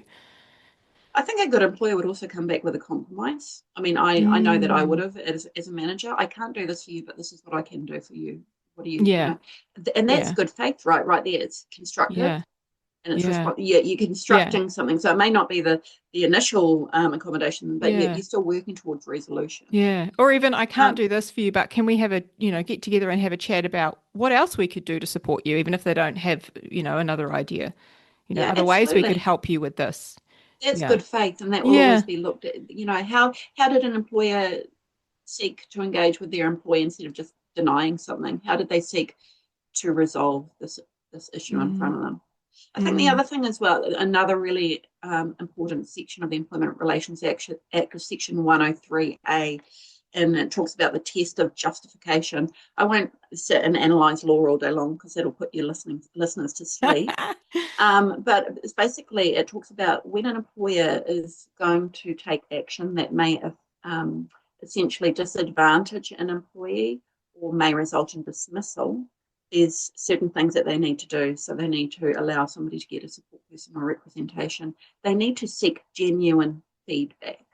I think a good employer would also come back with a compromise. I mean, I know that I would have as a manager. I can't do this for you, but this is what I can do for you. What do you? And that's good faith, right? Right there, it's constructive. And it's you're constructing something. So it may not be the initial accommodation, but you're still working towards resolution. Yeah. Or even I can't do this for you, but can we have a, get together and have a chat about what else we could do to support you, even if they don't have, another idea, other ways we could help you with this. That's good faith. And that will always be looked at, how did an employer seek to engage with their employee instead of just denying something? How did they seek to resolve this issue in front of them? I think the other thing as well, another really important section of the Employment Relations Act is Section 103A, and it talks about the test of justification. I won't sit and analyse law all day long because that'll put your listeners to sleep. But it's basically, it talks about when an employer is going to take action that may essentially disadvantage an employee or may result in dismissal. There's certain things that they need to do. So they need to allow somebody to get a support person or representation. They need to seek genuine feedback.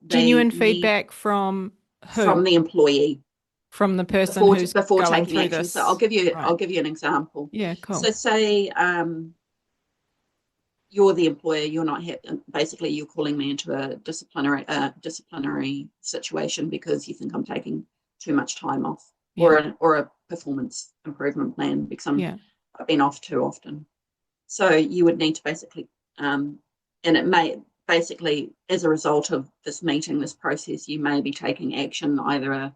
Genuine feedback from who? From the employee. From the person who's before going taking through action. this. So I'll give you an example. Yeah, cool. So say you're the employer, you're not basically you're calling me into a disciplinary situation because you think I'm taking too much time off. Or a performance improvement plan because I've been off too often. So you would need to basically, and it may basically, as a result of this meeting, this process, you may be taking action, either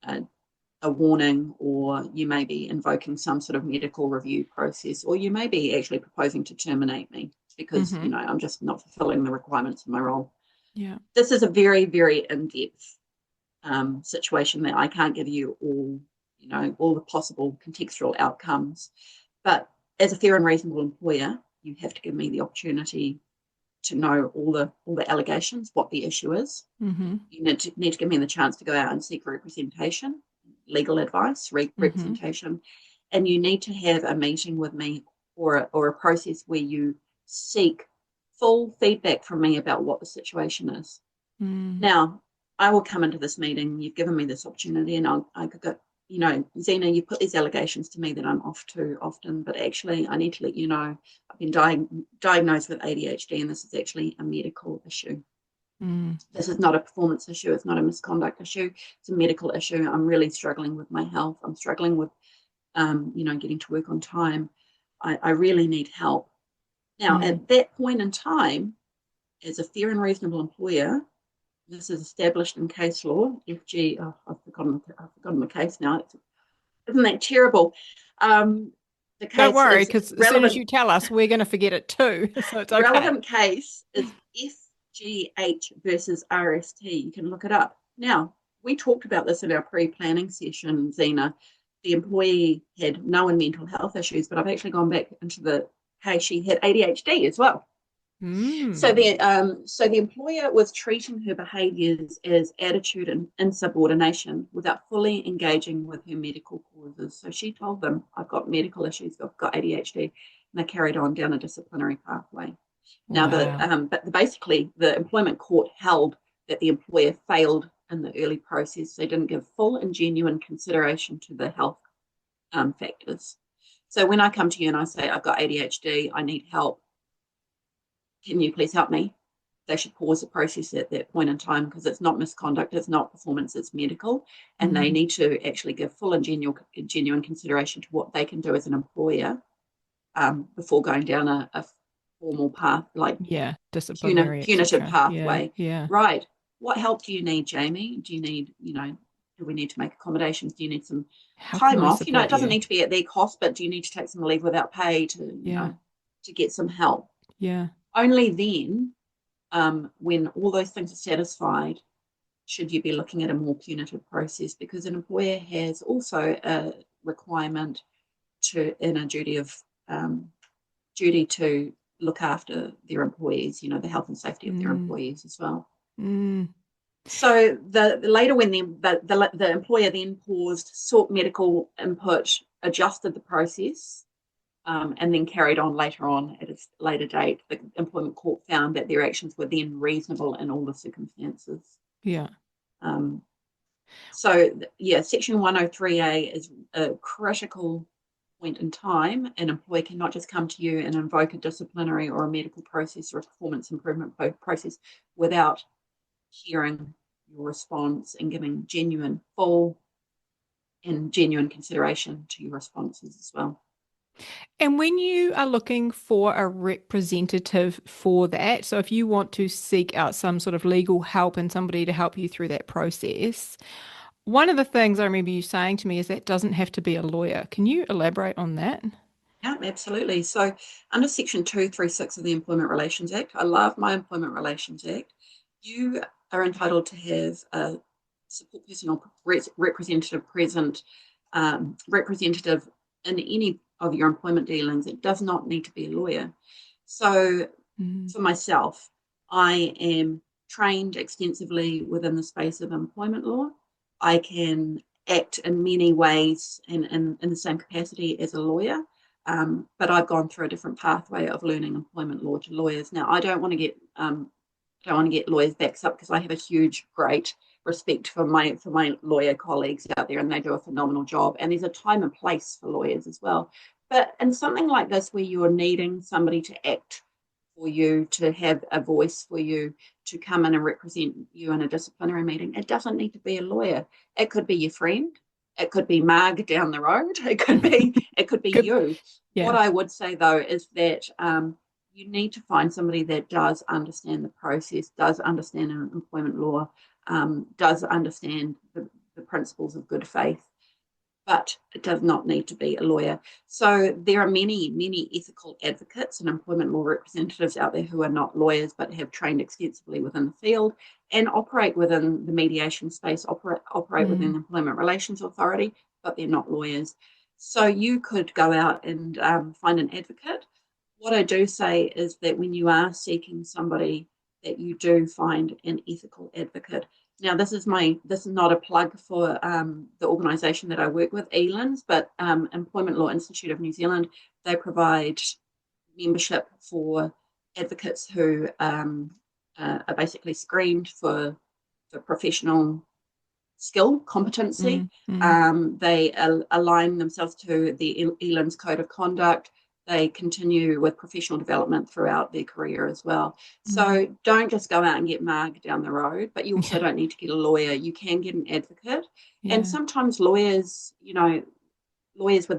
a warning, or you may be invoking some sort of medical review process, or you may be actually proposing to terminate me because I'm just not fulfilling the requirements of my role. Yeah, this is a very, very in-depth situation that I can't give you all the possible contextual outcomes. But as a fair and reasonable employer, you have to give me the opportunity to know all the allegations, what the issue is. You need to give me the chance to go out and seek representation, legal advice, representation, and you need to have a meeting with me or a process where you seek full feedback from me about what the situation is. Now, I will come into this meeting, you've given me this opportunity, and I could go, Zena, you put these allegations to me that I'm off too often, but actually I need to let you know I've been diagnosed with ADHD, and this is actually a medical issue. Mm. This is not a performance issue. It's not a misconduct issue. It's a medical issue. I'm really struggling with my health. I'm struggling with, getting to work on time. I really need help. Now, Mm. at that point in time, as a fair and reasonable employer, this is established in case law, FG, I've forgotten the case now. Isn't that terrible? The Don't case worry, is because as soon as relevant. you tell us, we're going to forget it too. So it's okay. Relevant case is FGH versus RST. You can look it up. Now, we talked about this in our pre-planning session, Zena. The employee had known mental health issues, but I've actually gone back into the case. She had ADHD as well. So Mm. the employer was treating her behaviours as attitude and insubordination without fully engaging with her medical causes. So she told them, "I've got medical issues. I've got ADHD," and they carried on down a disciplinary pathway. Now, Wow. basically the employment court held that the employer failed in the early process. They didn't give full and genuine consideration to the health factors. So when I come to you and I say I've got ADHD, I need help, can you please help me? They should pause the process at that point in time, because it's not misconduct, it's not performance, it's medical. And they Mm. need to actually give full and genuine consideration to what they can do as an employer before going down a formal path, like Yeah, disciplinary, punitive etc. Yeah, pathway. yeah, Right. What help do you need, Jamie? Do you need, do we need to make accommodations? Do you need some how can time I off? It support doesn't you? need to be at their cost, but do you need to take some leave without pay to, Yeah, to get some help? yeah. Only then, when all those things are satisfied, should you be looking at a more punitive process, because an employer has also a requirement to, in a duty to look after their employees, the health and safety of their Mm. employees as well. Mm. So the later, when the employer then paused, sought medical input, adjusted the process, and then carried on later on at a later date, the employment court found that their actions were then reasonable in all the circumstances. Yeah. Um, so, yeah, Section 103A is a critical point in time. An employee cannot just come to you and invoke a disciplinary or a medical process or a performance improvement process without hearing your response and giving full and genuine consideration to your responses as well. And when you are looking for a representative for that, so if you want to seek out some sort of legal help and somebody to help you through that process, one of the things I remember you saying to me is that it doesn't have to be a lawyer. Can you elaborate on that? Yeah, absolutely. So, under Section 236 of the Employment Relations Act, I love my Employment Relations Act, you are entitled to have a support person or representative present, representative in any of your employment dealings. It does not need to be a lawyer. So, Mm. for myself, I am trained extensively within the space of employment law. I can act in many ways in the same capacity as a lawyer. But I've gone through a different pathway of learning employment law to lawyers. Now, I don't want to get lawyers' backs up, because I have a huge, great respect for my lawyer colleagues out there, and they do a phenomenal job. And there's a time and place for lawyers as well. But in something like this, where you're needing somebody to act for you, to have a voice for you, to come in and represent you in a disciplinary meeting, it doesn't need to be a lawyer. It could be your friend. It could be Marg down the road. It could be Good. you. What Yeah. I would say, though, is that you need to find somebody that does understand the process, does understand employment law, does understand the principles of good faith, but it does not need to be a lawyer. So there are many, many ethical advocates and employment law representatives out there who are not lawyers, but have trained extensively within the field and operate within the mediation space, operate within Mm. the Employment Relations Authority, but they're not lawyers. So you could go out and find an advocate. What I do say is that when you are seeking somebody, that you do find an ethical advocate. Now, this is not a plug for the organisation that I work with, ELINS, but Employment Law Institute of New Zealand. They provide membership for advocates who are basically screened for professional skill, competency. Mm, mm, They align themselves to the ELIMS code of conduct. They continue with professional development throughout their career as well. mm. So don't just go out and get MAG down the road, but you also Yeah, don't need to get a lawyer. You can get an advocate. And yeah. sometimes lawyers with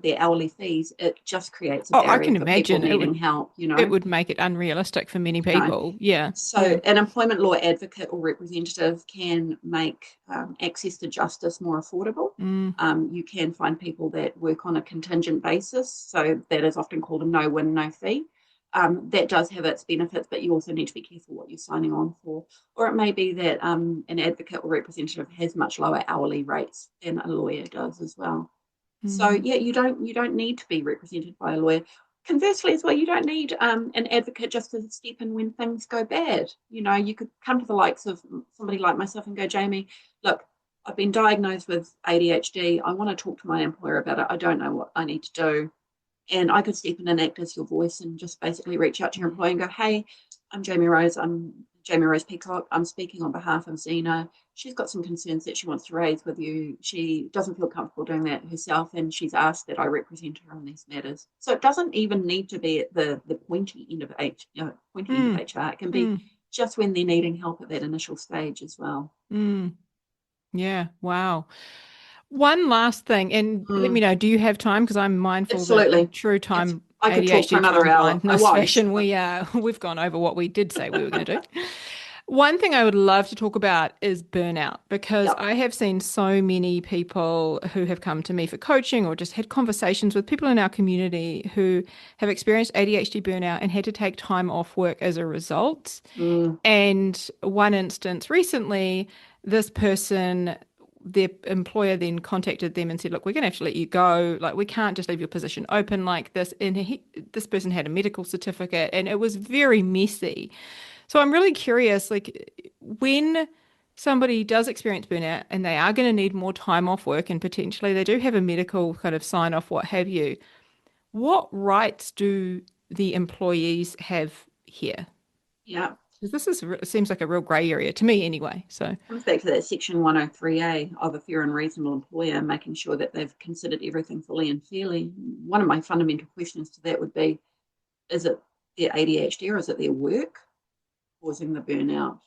their hourly fees, it just creates a Oh, I barrier can for people imagine needing help, it would make it unrealistic for many you know. people. Yeah, So, yeah. an employment law advocate or representative can make access to justice more affordable. Mm, You can find people that work on a contingent basis. So, that is often called a no win, no fee. That does have its benefits, but you also need to be careful what you're signing on for. Or it may be that an advocate or representative has much lower hourly rates than a lawyer does as well. So mm, yeah, you don't need to be represented by a lawyer. Conversely, as well, you don't need an advocate just to step in when things go bad. You could come to the likes of somebody like myself and go, Jamie, look, I've been diagnosed with ADHD. I want to talk to my employer about it. I don't know what I need to do. And I could step in and act as your voice and just basically reach out to your employer and go, hey, I'm Jamie Rose. I'm Jamie Rose Peacock. I'm speaking on behalf of Zena. She's got some concerns that she wants to raise with you. She doesn't feel comfortable doing that herself, and she's asked that I represent her on these matters. So it doesn't even need to be at the pointy end of pointy end of mm, HR. It can be mm, just when they're needing help at that initial stage as well. mm. Yeah, wow. One last thing, and let me Mm, know, do you have time? Because I'm mindful that in absolutely. true It's, time I could talk for ADHD another time hour. I blindness won't. fashion, we've gone over what we did say we were going to do. One thing I would love to talk about is burnout because Yep. I have seen so many people who have come to me for coaching or just had conversations with people in our community who have experienced ADHD burnout and had to take time off work as a result. Mm, And one instance recently, this person, their employer then contacted them and said, "Look, we're going to have to let you go. Like, we can't just leave your position open like this." And this person had a medical certificate, and it was very messy. So I'm really curious, like, when somebody does experience burnout and they are going to need more time off work, and potentially they do have a medical kind of sign off, what have you, what rights do the employees have here? yeah. Because seems like a real grey area to me anyway. So, Comes back to that section 103A of a fair and reasonable employer, making sure that they've considered everything fully and fairly. One of my fundamental questions to that would be, is it their ADHD or is it their work causing the burnout?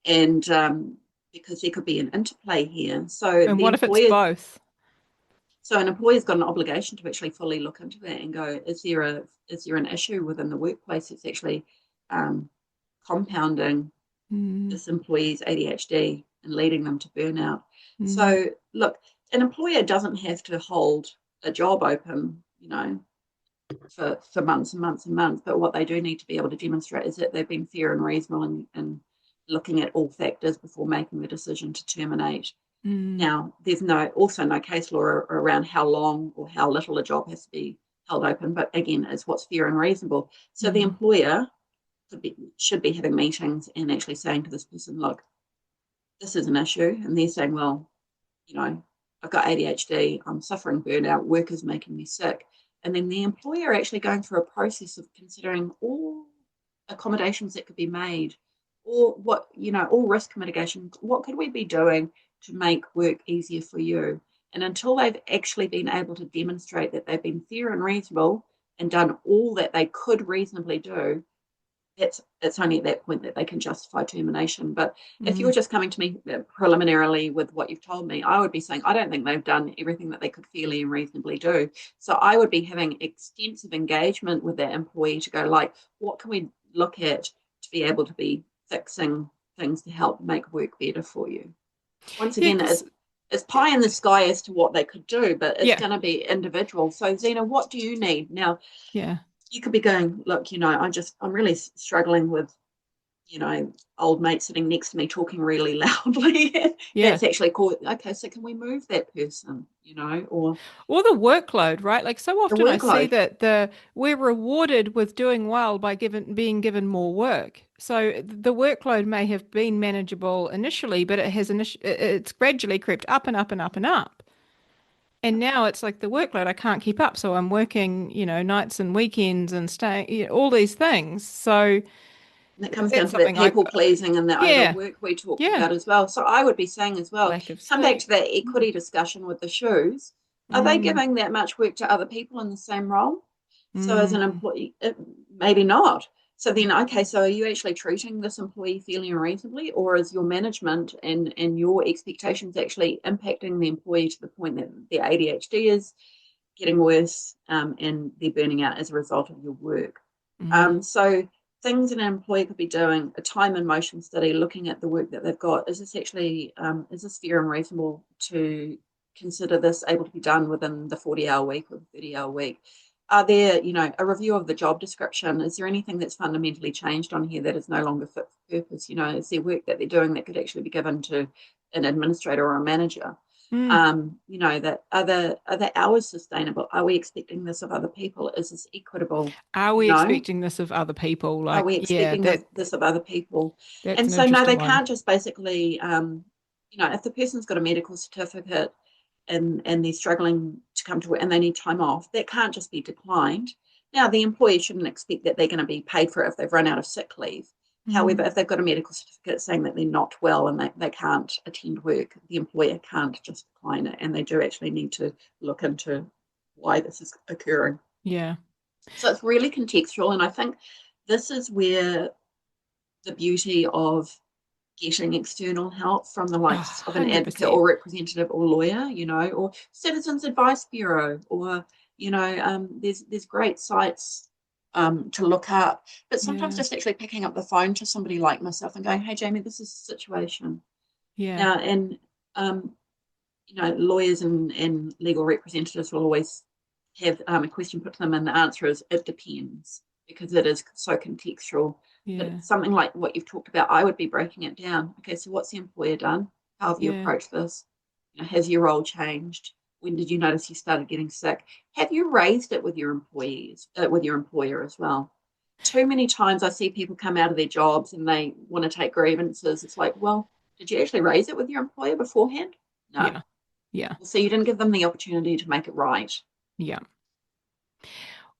And because there could be an interplay here. and what if it's both? So an employer's got an obligation to actually fully look into that and go, is there an issue within the workplace that's actually um, compounding Mm, this employee's ADHD and leading them to burnout? mm, So look, an employer doesn't have to hold a job open, for months and months and months. But what they do need to be able to demonstrate is that they've been fair and reasonable and looking at all factors before making the decision to terminate. mm, Now, there's also no case law around how long or how little a job has to be held open, but again, it's what's fair and reasonable. So the mm, employer should be having meetings and actually saying to this person, look, this is an issue. And they're saying, well, you know, I've got ADHD, I'm suffering burnout, work is making me sick. And then the employer actually going through a process of considering all accommodations that could be made, or all risk mitigation. What could we be doing to make work easier for you? And until they've actually been able to demonstrate that they've been fair and reasonable and done all that they could reasonably do, it's only at that point that they can justify termination. But if you're mm, just coming to me preliminarily with what you've told me, I would be saying I don't think they've done everything that they could fairly and reasonably do. So I would be having extensive engagement with that employee to go, like, what can we look at to be able to be fixing things to help make work better for you? Once yeah, again, because it's pie in the sky as to what they could do, but it's yeah, going to be individual. So Zena, what do you need now? yeah, You could be going, look, I'm really struggling with, old mate sitting next to me talking really loudly. yeah. That's actually called, okay, so can we move that person, or Or the workload, right? Like so the often I see workload. that we're rewarded with doing well by being given more work. So the workload may have been manageable initially, but it's gradually crept up and up and up and up. And now it's like the workload I can't keep up, so I'm working, nights and weekends and staying, all these things. So And it comes down That's to that something I, people pleasing and that yeah, overwork we talked yeah, about as well. So I would be saying as well, lack of come back to sleep. that equity discussion with the shoes. Are they Mm, giving that much work to other people in the same role? So as an mm, employee, maybe not. So then, okay, so are you actually treating this employee fairly and reasonably, or is your management and your expectations actually impacting the employee to the point that their ADHD is getting worse and they're burning out as a result of your work? mm. So things an employee could be doing, a time and motion study, looking at the work that they've got. Is this actually, is this fair and reasonable to consider this able to be done within the 40-hour week or the 30-hour week? Are there, a review of the job description? Is there anything that's fundamentally changed on here that is no longer fit for purpose? Is there work that they're doing that could actually be given to an administrator or a manager? Mm. That are the hours sustainable? Are we expecting this of other people? Is this equitable? Are You we know, expecting this of other people? are Like, we yeah, expecting this of other people? that's And an so, no, interesting they one. can't just basically, if the person's got a medical certificate and they're struggling to come to work and they need time off, that can't just be declined. Now, the employee shouldn't expect that they're going to be paid for it if they've run out of sick leave. However, Mm. if they've got a medical certificate saying that they're not well and they can't attend work, the employer can't just decline it. And they do actually need to look into why this is occurring. Yeah. So it's really contextual. And I think this is where the beauty of getting external help from the Oh, likes of an advocate 100%. or representative or lawyer, or Citizens Advice Bureau, or there's great sites to look up. But sometimes Yeah. just actually picking up the phone to somebody like myself and going, "Hey, Jamie, this is the situation Yeah. now," and um, lawyers and legal representatives will always have a question put to them, and the answer is it depends because it is so contextual. But Yeah. something like what you've talked about, I would be breaking it down. Okay, so what's the employer done? How have you Yeah. approached this? Has your role changed? When did you notice you started getting sick? Have you raised it with your employees, with your employer as well? Too many times I see people come out of their jobs and they want to take grievances. It's like, well, did you actually raise it with your employer beforehand? No. Yeah. Yeah. So you didn't give them the opportunity to make it right. Yeah.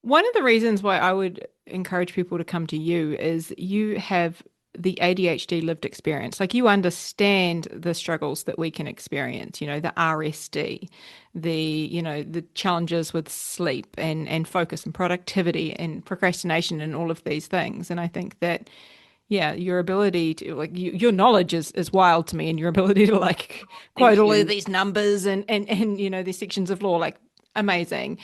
One of the reasons why I would encourage people to come to you is you have the ADHD lived experience. Like you understand the struggles that we can experience, the RSD, the challenges with sleep and focus and productivity and procrastination and all of these things. And I think that yeah, your ability to like your knowledge is wild to me, and your ability to like quote Thank all of you. these numbers and these sections of law, like amazing.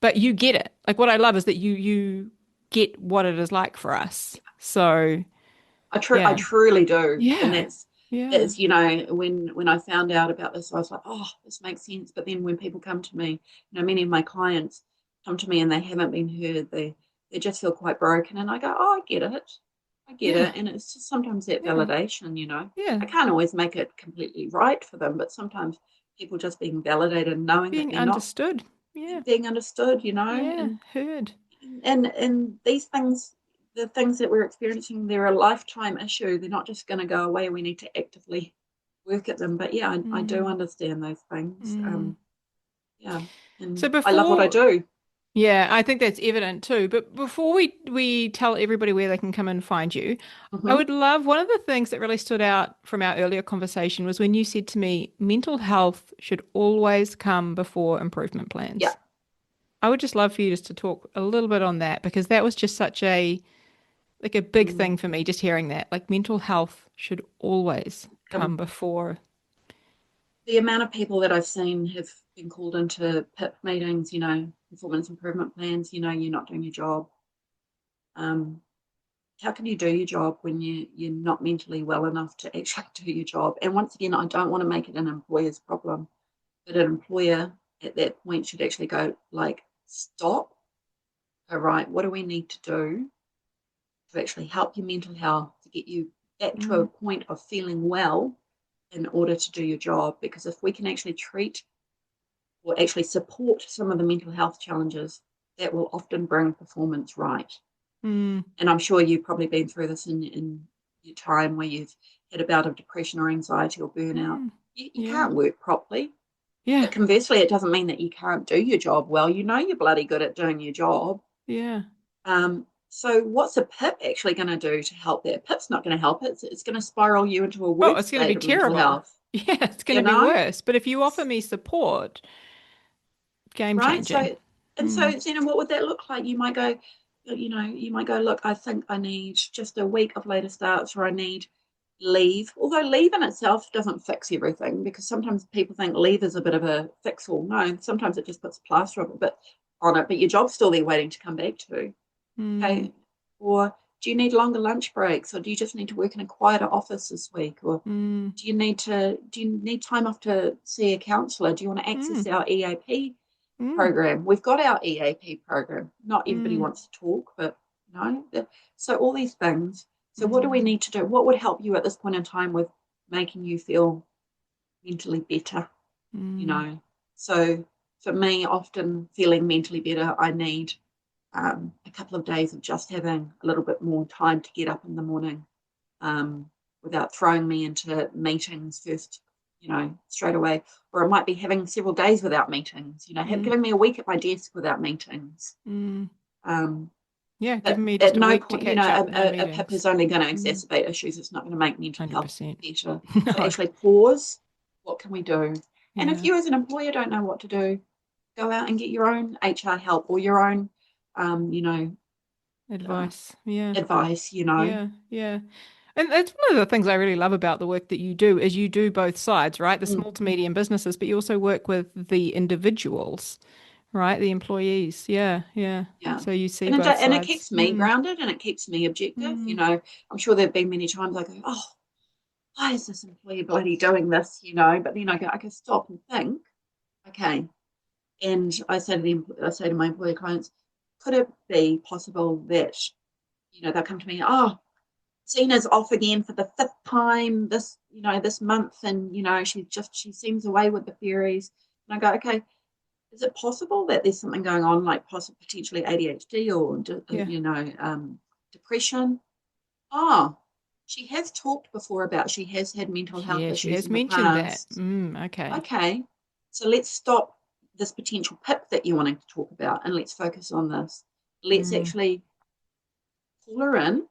But you get it. Like what I love is that you get what it is like for us. So I yeah, truly do, and yeah, that's yeah, that's when I found out about this, I was like, oh, this makes sense. But then when people come to me, many of my clients come to me and they haven't been heard, they just feel quite broken, and I go, oh, I get yeah, it, and it's just sometimes that yeah, validation. yeah. I can't always make it completely right for them, but sometimes people just being validated, knowing that Being they're not understood. Yeah, being understood, yeah, heard. and these things, the things that we're experiencing, they're a lifetime issue. They're not just going to go away. We need to actively work at them. But yeah, I do Mm, understand those things. mm. Yeah, So and I love what I before do. yeah, I think that's evident too. But before we tell everybody where they can come and find you, I Hmm. would love one of the things that really stood out from our earlier conversation was when you said to me, mental health should always come before improvement Yeah. plans. I would just love for you just to talk a little bit on that because that was just such a like a big Mm. thing for me just hearing that. Like mental health should always The, come before. the amount of people that I've seen have been called into PIP meetings, performance improvement plans, you're not doing your job. Um, how can you do your job when you're not mentally well enough to actually do your job? And once again, I don't want to make it an employer's problem, but an employer at that point should actually go like, stop. All right, what do we need to do to actually help your mental health to get you back to a Mm, point of feeling well in order to do your job? Because if we can actually treat or actually support some of the mental health challenges, that will often bring performance right. mm, And I'm sure you've probably been through this in your time where you've had a bout of depression or anxiety or burnout. mm. You Yeah. can't work properly. Yeah. But conversely, it doesn't mean that you can't do your job well. You're bloody good at doing your job. Yeah. So what's a PIP actually going to do to help that? PIP's not going to help. It's going to spiral you into a Oh, worse it's going to be state of mental terrible. health, Yeah, it's going you to be know? worse. But if you offer me support, game Right. changing. So, Mm, what would that look like? You might go, look, I think I need just a week of later starts, or I need leave. Although leave in itself doesn't fix everything, because sometimes people think leave is a bit of a fix all. No, sometimes it just puts a plaster of it, but on it, but your job's still there waiting to come back to. mm, Okay. Or do you need longer lunch breaks, or do you just need to work in a quieter office this week? Or mm, do you need time off to see a counsellor? Do you want to access mm, our EAP mm, program? We've got our EAP program. Not everybody mm, wants to talk, but so all these things. So what do we mm, need to do? What would help you at this point in time with making you feel mentally better? You mm, know, so for me, often feeling mentally better, I need a couple of days of just having a little bit more time to get up in the morning, without throwing me into meetings first, straight away. Or I might be having several days without meetings, mm, giving me a week at my desk without meetings. mm. Um, Yeah, but giving me at just a no week to point, catch up, no a PIP meetings. is only going to Mm, exacerbate issues. It's not going to make mental health 100%. better. So No. actually pause. What can we do? And if Yeah. you as an employer don't know what to do, go out and get your own HR help, or your own, um, you know, uh, Advice. Yeah. advice. Yeah. Yeah. And that's one of the things I really love about the work that you do is you do both sides, right? The Mm, small to medium businesses, but you also work with the individuals, right? The employees. Yeah. Yeah. yeah. So you see And both it sides. keeps me Mm, grounded, and it keeps me objective. mm, I'm sure there have been many times I go, oh, why is this employee bloody doing this? But then I go stop and think, okay. And I say to my employee clients, could it be possible that, they'll come to me, oh, Tina's off again for the fifth time this month, and she seems away with the fairies. And I go, okay, is it possible that there's something going on, like potentially ADHD, or yeah. depression? Oh, she has talked before about she has had mental health Yeah, she issues has in the mentioned that. past. Okay. Okay, so let's stop this potential PIP that you're wanting to talk about, and let's focus on this. Let's Mm, actually call her in,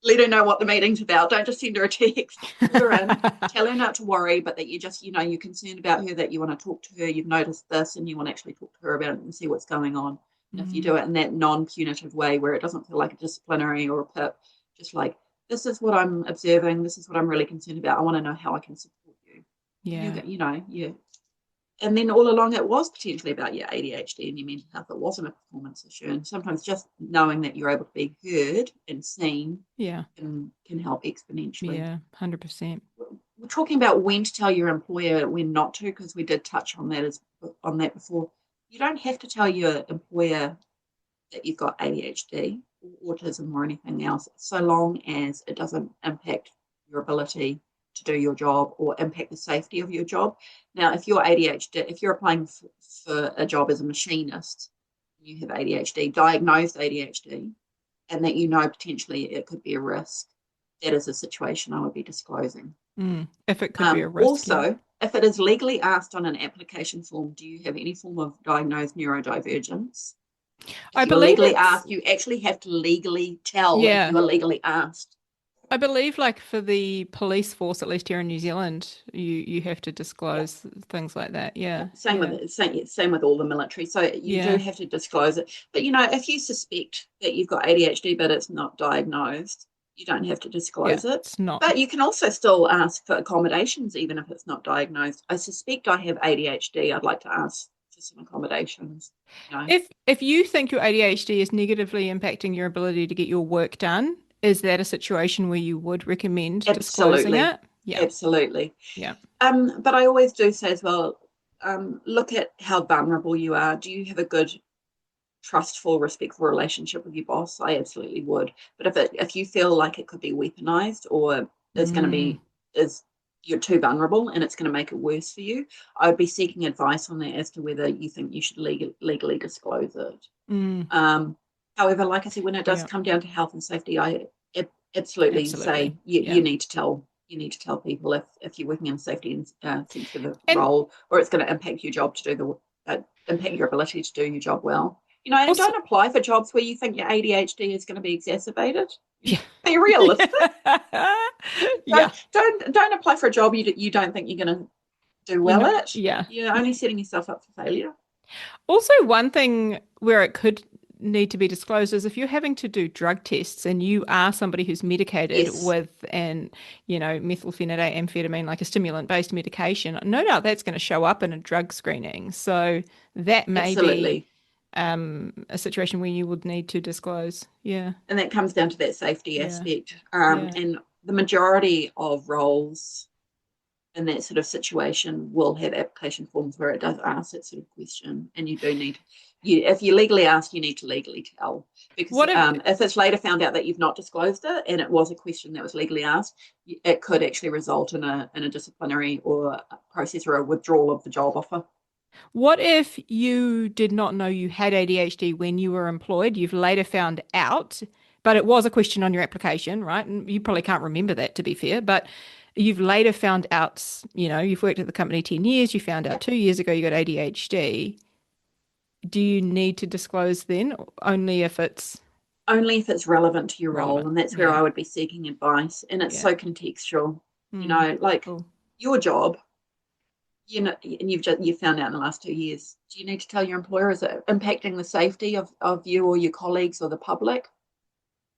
let her know what the meeting's about. Don't just send her a text. Call her in, tell her not to worry, but that you're concerned about her, that you want to talk to her, you've noticed this, and you want to actually talk to her about it and see what's going on. And if you mm, do it in that non-punitive way, where it doesn't feel like a disciplinary or a PIP, just like, this is what I'm observing, this is what I'm really concerned about. I want to know how I can support you. And yeah. and then all along it was potentially about your ADHD and your mental health. It wasn't a performance issue. And sometimes just knowing that you're able to be heard and seen Yeah. can help exponentially. Yeah. 100%. We're talking about when to tell your employer, when not to, because we did touch on that before. You don't have to tell your employer that you've got ADHD or autism or anything else, so long as it doesn't impact your ability to do your job or impact the safety of your job. Now, if you're ADHD, if you're applying for a job as a machinist, you have ADHD, diagnosed ADHD, and that potentially it could be a risk, that is a situation I would be disclosing. If it could be a risk, yeah. Also, if it is legally asked on an application form, do you have any form of diagnosed neurodivergence? I If you're believe legally it's, asked, you actually have to legally tell if yeah. you are legally asked. I believe like for the police force, at least here in New Zealand, you have to Yeah. disclose things like that. Yeah. Yeah. Same Yeah. with same with all the military. So you do Yeah. have to disclose it. But if you suspect that you've got ADHD but it's not diagnosed, you don't have to Yeah. disclose it. It's not. But you can also still ask for accommodations even if it's not diagnosed. I suspect I have ADHD. I'd like to ask for some accommodations. You know. If you think your ADHD is negatively impacting your ability to get your work done, is that a situation where you would recommend disclosing Absolutely. it? Yeah. Absolutely. Yeah. But I always do say as well, look at how vulnerable you are. Do you have a good, trustful, respectful relationship with your boss? I absolutely would. But if you feel like it could be weaponized, or is going to Mm, be is you're too vulnerable and it's going to make it worse for you, I would be seeking advice on that as to whether you think you should legally disclose it. mm, Um, However, like I said, when it does yeah. come down to health and safety, I absolutely Absolutely. say you, Yeah. you need to tell people if you're working in a safety and sensitive And role, or it's going to impact your job to do impact your ability to do your job well. And Also, don't apply for jobs where you think your ADHD is going to be exacerbated. yeah. Be realistic. Yeah. Don't apply for a job you don't think you're going to do well at. Yeah. You're only setting yourself up for failure. Also, one thing where it could need to be disclosed is if you're having to do drug tests and you are somebody who's medicated Yes, with methylphenidate, amphetamine, like a stimulant-based medication, no doubt that's going to show up in a drug screening. So that may be absolutely. a situation where you would need to disclose. Yeah. And that comes down to that safety Yeah. aspect. Yeah. And the majority of roles in that sort of situation will have application forms where it does ask that sort of question. And you do need, if you legally ask, you need to legally tell. Because What if if it's later found out that you've not disclosed it and it was a question that was legally asked, it could actually result in a disciplinary or a process or a withdrawal of the job offer. What if you did not know you had ADHD when you were employed? You've later found out, but it was a question on your application, right? And you probably can't remember that, to be fair, but you've later found out, you've worked at the company 10 years, you found out Yep. 2 years ago you got ADHD. Do you need to disclose then? Only if it's Only if it's relevant to your role. relevant. And that's where Yeah. I would be seeking advice. And it's Yeah. so contextual, Mm, like cool. your job, and you've found out in the last 2 years. Do you need to tell your employer? Is it impacting the safety of you or your colleagues or the public?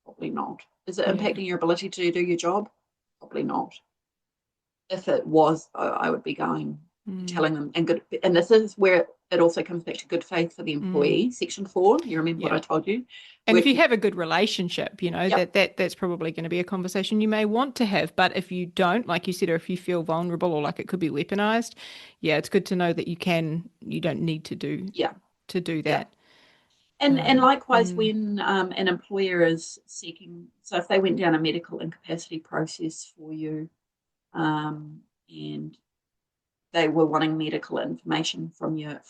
Probably not. Is it Yeah. impacting your ability to do your job? Probably not. If it was, I would be going and Mm, telling them. And this is where it also comes back to good faith for the mm, employee. Section 4. You remember what yeah. I told you? And Where if you have a good relationship, Yep. that's probably going to be a conversation you may want to have. But if you don't, like you said, or if you feel vulnerable or like it could be weaponized, yeah, it's good to know that you don't need Yeah. to do Yeah. that. And likewise, Mm, when an employer is seeking, so if they went down a medical incapacity process for you, and they were wanting medical information from your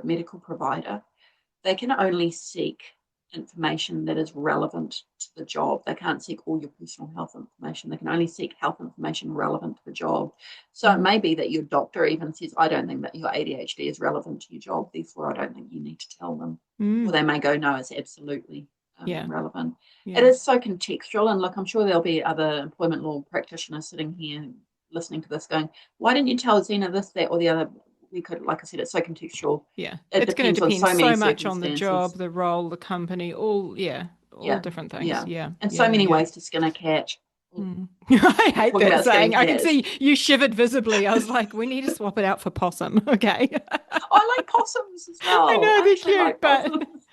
medical provider, they can only seek information that is relevant to the job. They can't seek all your personal health information. They can only seek health information relevant to the job. So it mm, may be that your doctor even says, I don't think that your ADHD is relevant to your job, therefore I don't think you need to tell them. Or mm, they may go, no, it's absolutely yeah, relevant. It yeah. is so contextual. And look, I'm sure there'll be other employment law practitioners sitting here listening to this going, why didn't you tell Zena this, that, or the other? We could, like I said, it's so contextual. Yeah. It It's going to depends on depend so many so much on the job, circumstances. the role, the company, all Yeah, different things. yeah. Yeah, And so yeah, many yeah. ways to skin a cat. Mm. I hate Talking that about skinning saying. I can cats. see you shivered visibly. I was like, we need to swap it out for possum. Okay. I like possums as I well. know I they're actually cute, like but possums.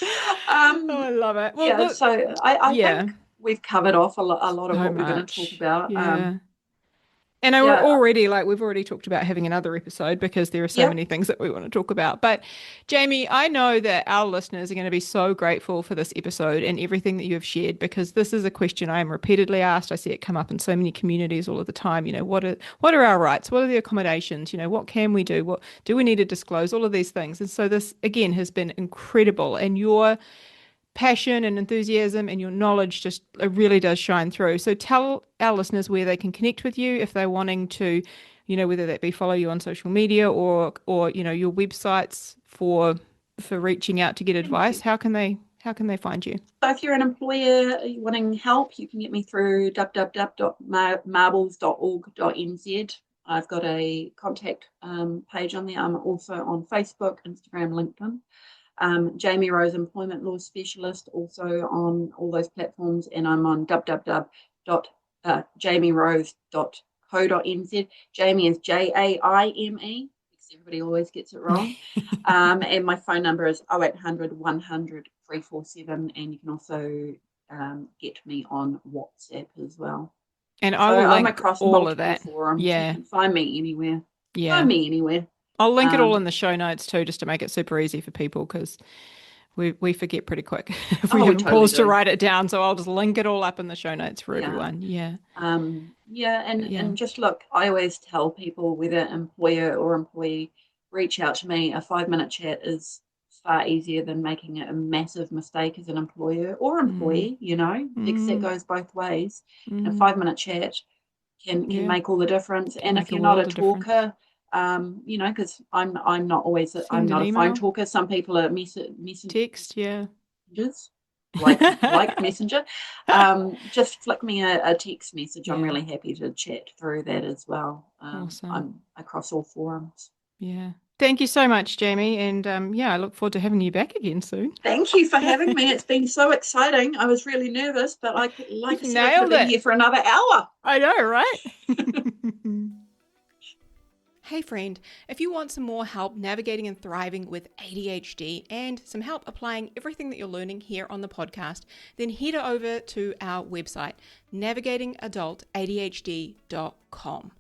oh, Um, I love it. Well, yeah, look, so I yeah, think we've covered off a lot of so what we're going to talk much. about. Yeah. And Yeah, we've already talked about having another episode because there are so yep, many things that we want to talk about. But Jamie, I know that our listeners are going to be so grateful for this episode and everything that you have shared because this is a question I am repeatedly asked. I see it come up in so many communities all of the time. What are our rights? What are the accommodations? What can we do? What do we need to disclose? All of these things. And so this again has been incredible. And your passion and enthusiasm and your knowledge just it really does shine through. So tell our listeners where they can connect with you if they're wanting to, whether that be follow you on social media or your websites for reaching out to get thank advice. you. How can they find you? So if you're an employer wanting help, you can get me through www.marbles.org.nz. I've got a contact page on there. I'm also on Facebook, Instagram, LinkedIn. Jaime Rose Employment Law Specialist, also on all those platforms, and I'm on www.jamirose.co.nz. Jaime is Jaime, because everybody always gets it wrong. And my phone number is 0800 100 347, and you can also get me on WhatsApp as well. And I So will I'm link across all of multiple that. forums. You Yeah. can find me anywhere. Yeah. Find me anywhere. I'll link it all in Um, the show notes too, just to make it super easy for people because we forget pretty quick if we oh, we haven't totally paused to do. write it down. So I'll just link it all up in the show notes for Yeah. everyone. Yeah. Yeah, and But yeah. and just look, I always tell people, whether employer or employee, reach out to me. A 5 minute chat is far easier than making a massive mistake as an employer or Mm, employee, because that mm, goes both ways. And a mm. 5 minute chat can Yeah. make all the difference. Can And if make a you're not a world of difference. talker, Because I'm not always I'm Send an not a phone email, talker. Some people are messengers, text, yeah. like Messenger. Just flick me a text message. I'm Yeah, really happy to chat through that as well. awesome. I'm across all forums. Yeah. Thank you so much, Jamie. And I look forward to having you back again soon. Thank you for having me. It's been so exciting. I was really nervous, but like I You've said, I could have nailed been it. here for another hour. I know, right? Hey friend, if you want some more help navigating and thriving with ADHD and some help applying everything that you're learning here on the podcast, then head over to our website, navigatingadultadhd.com.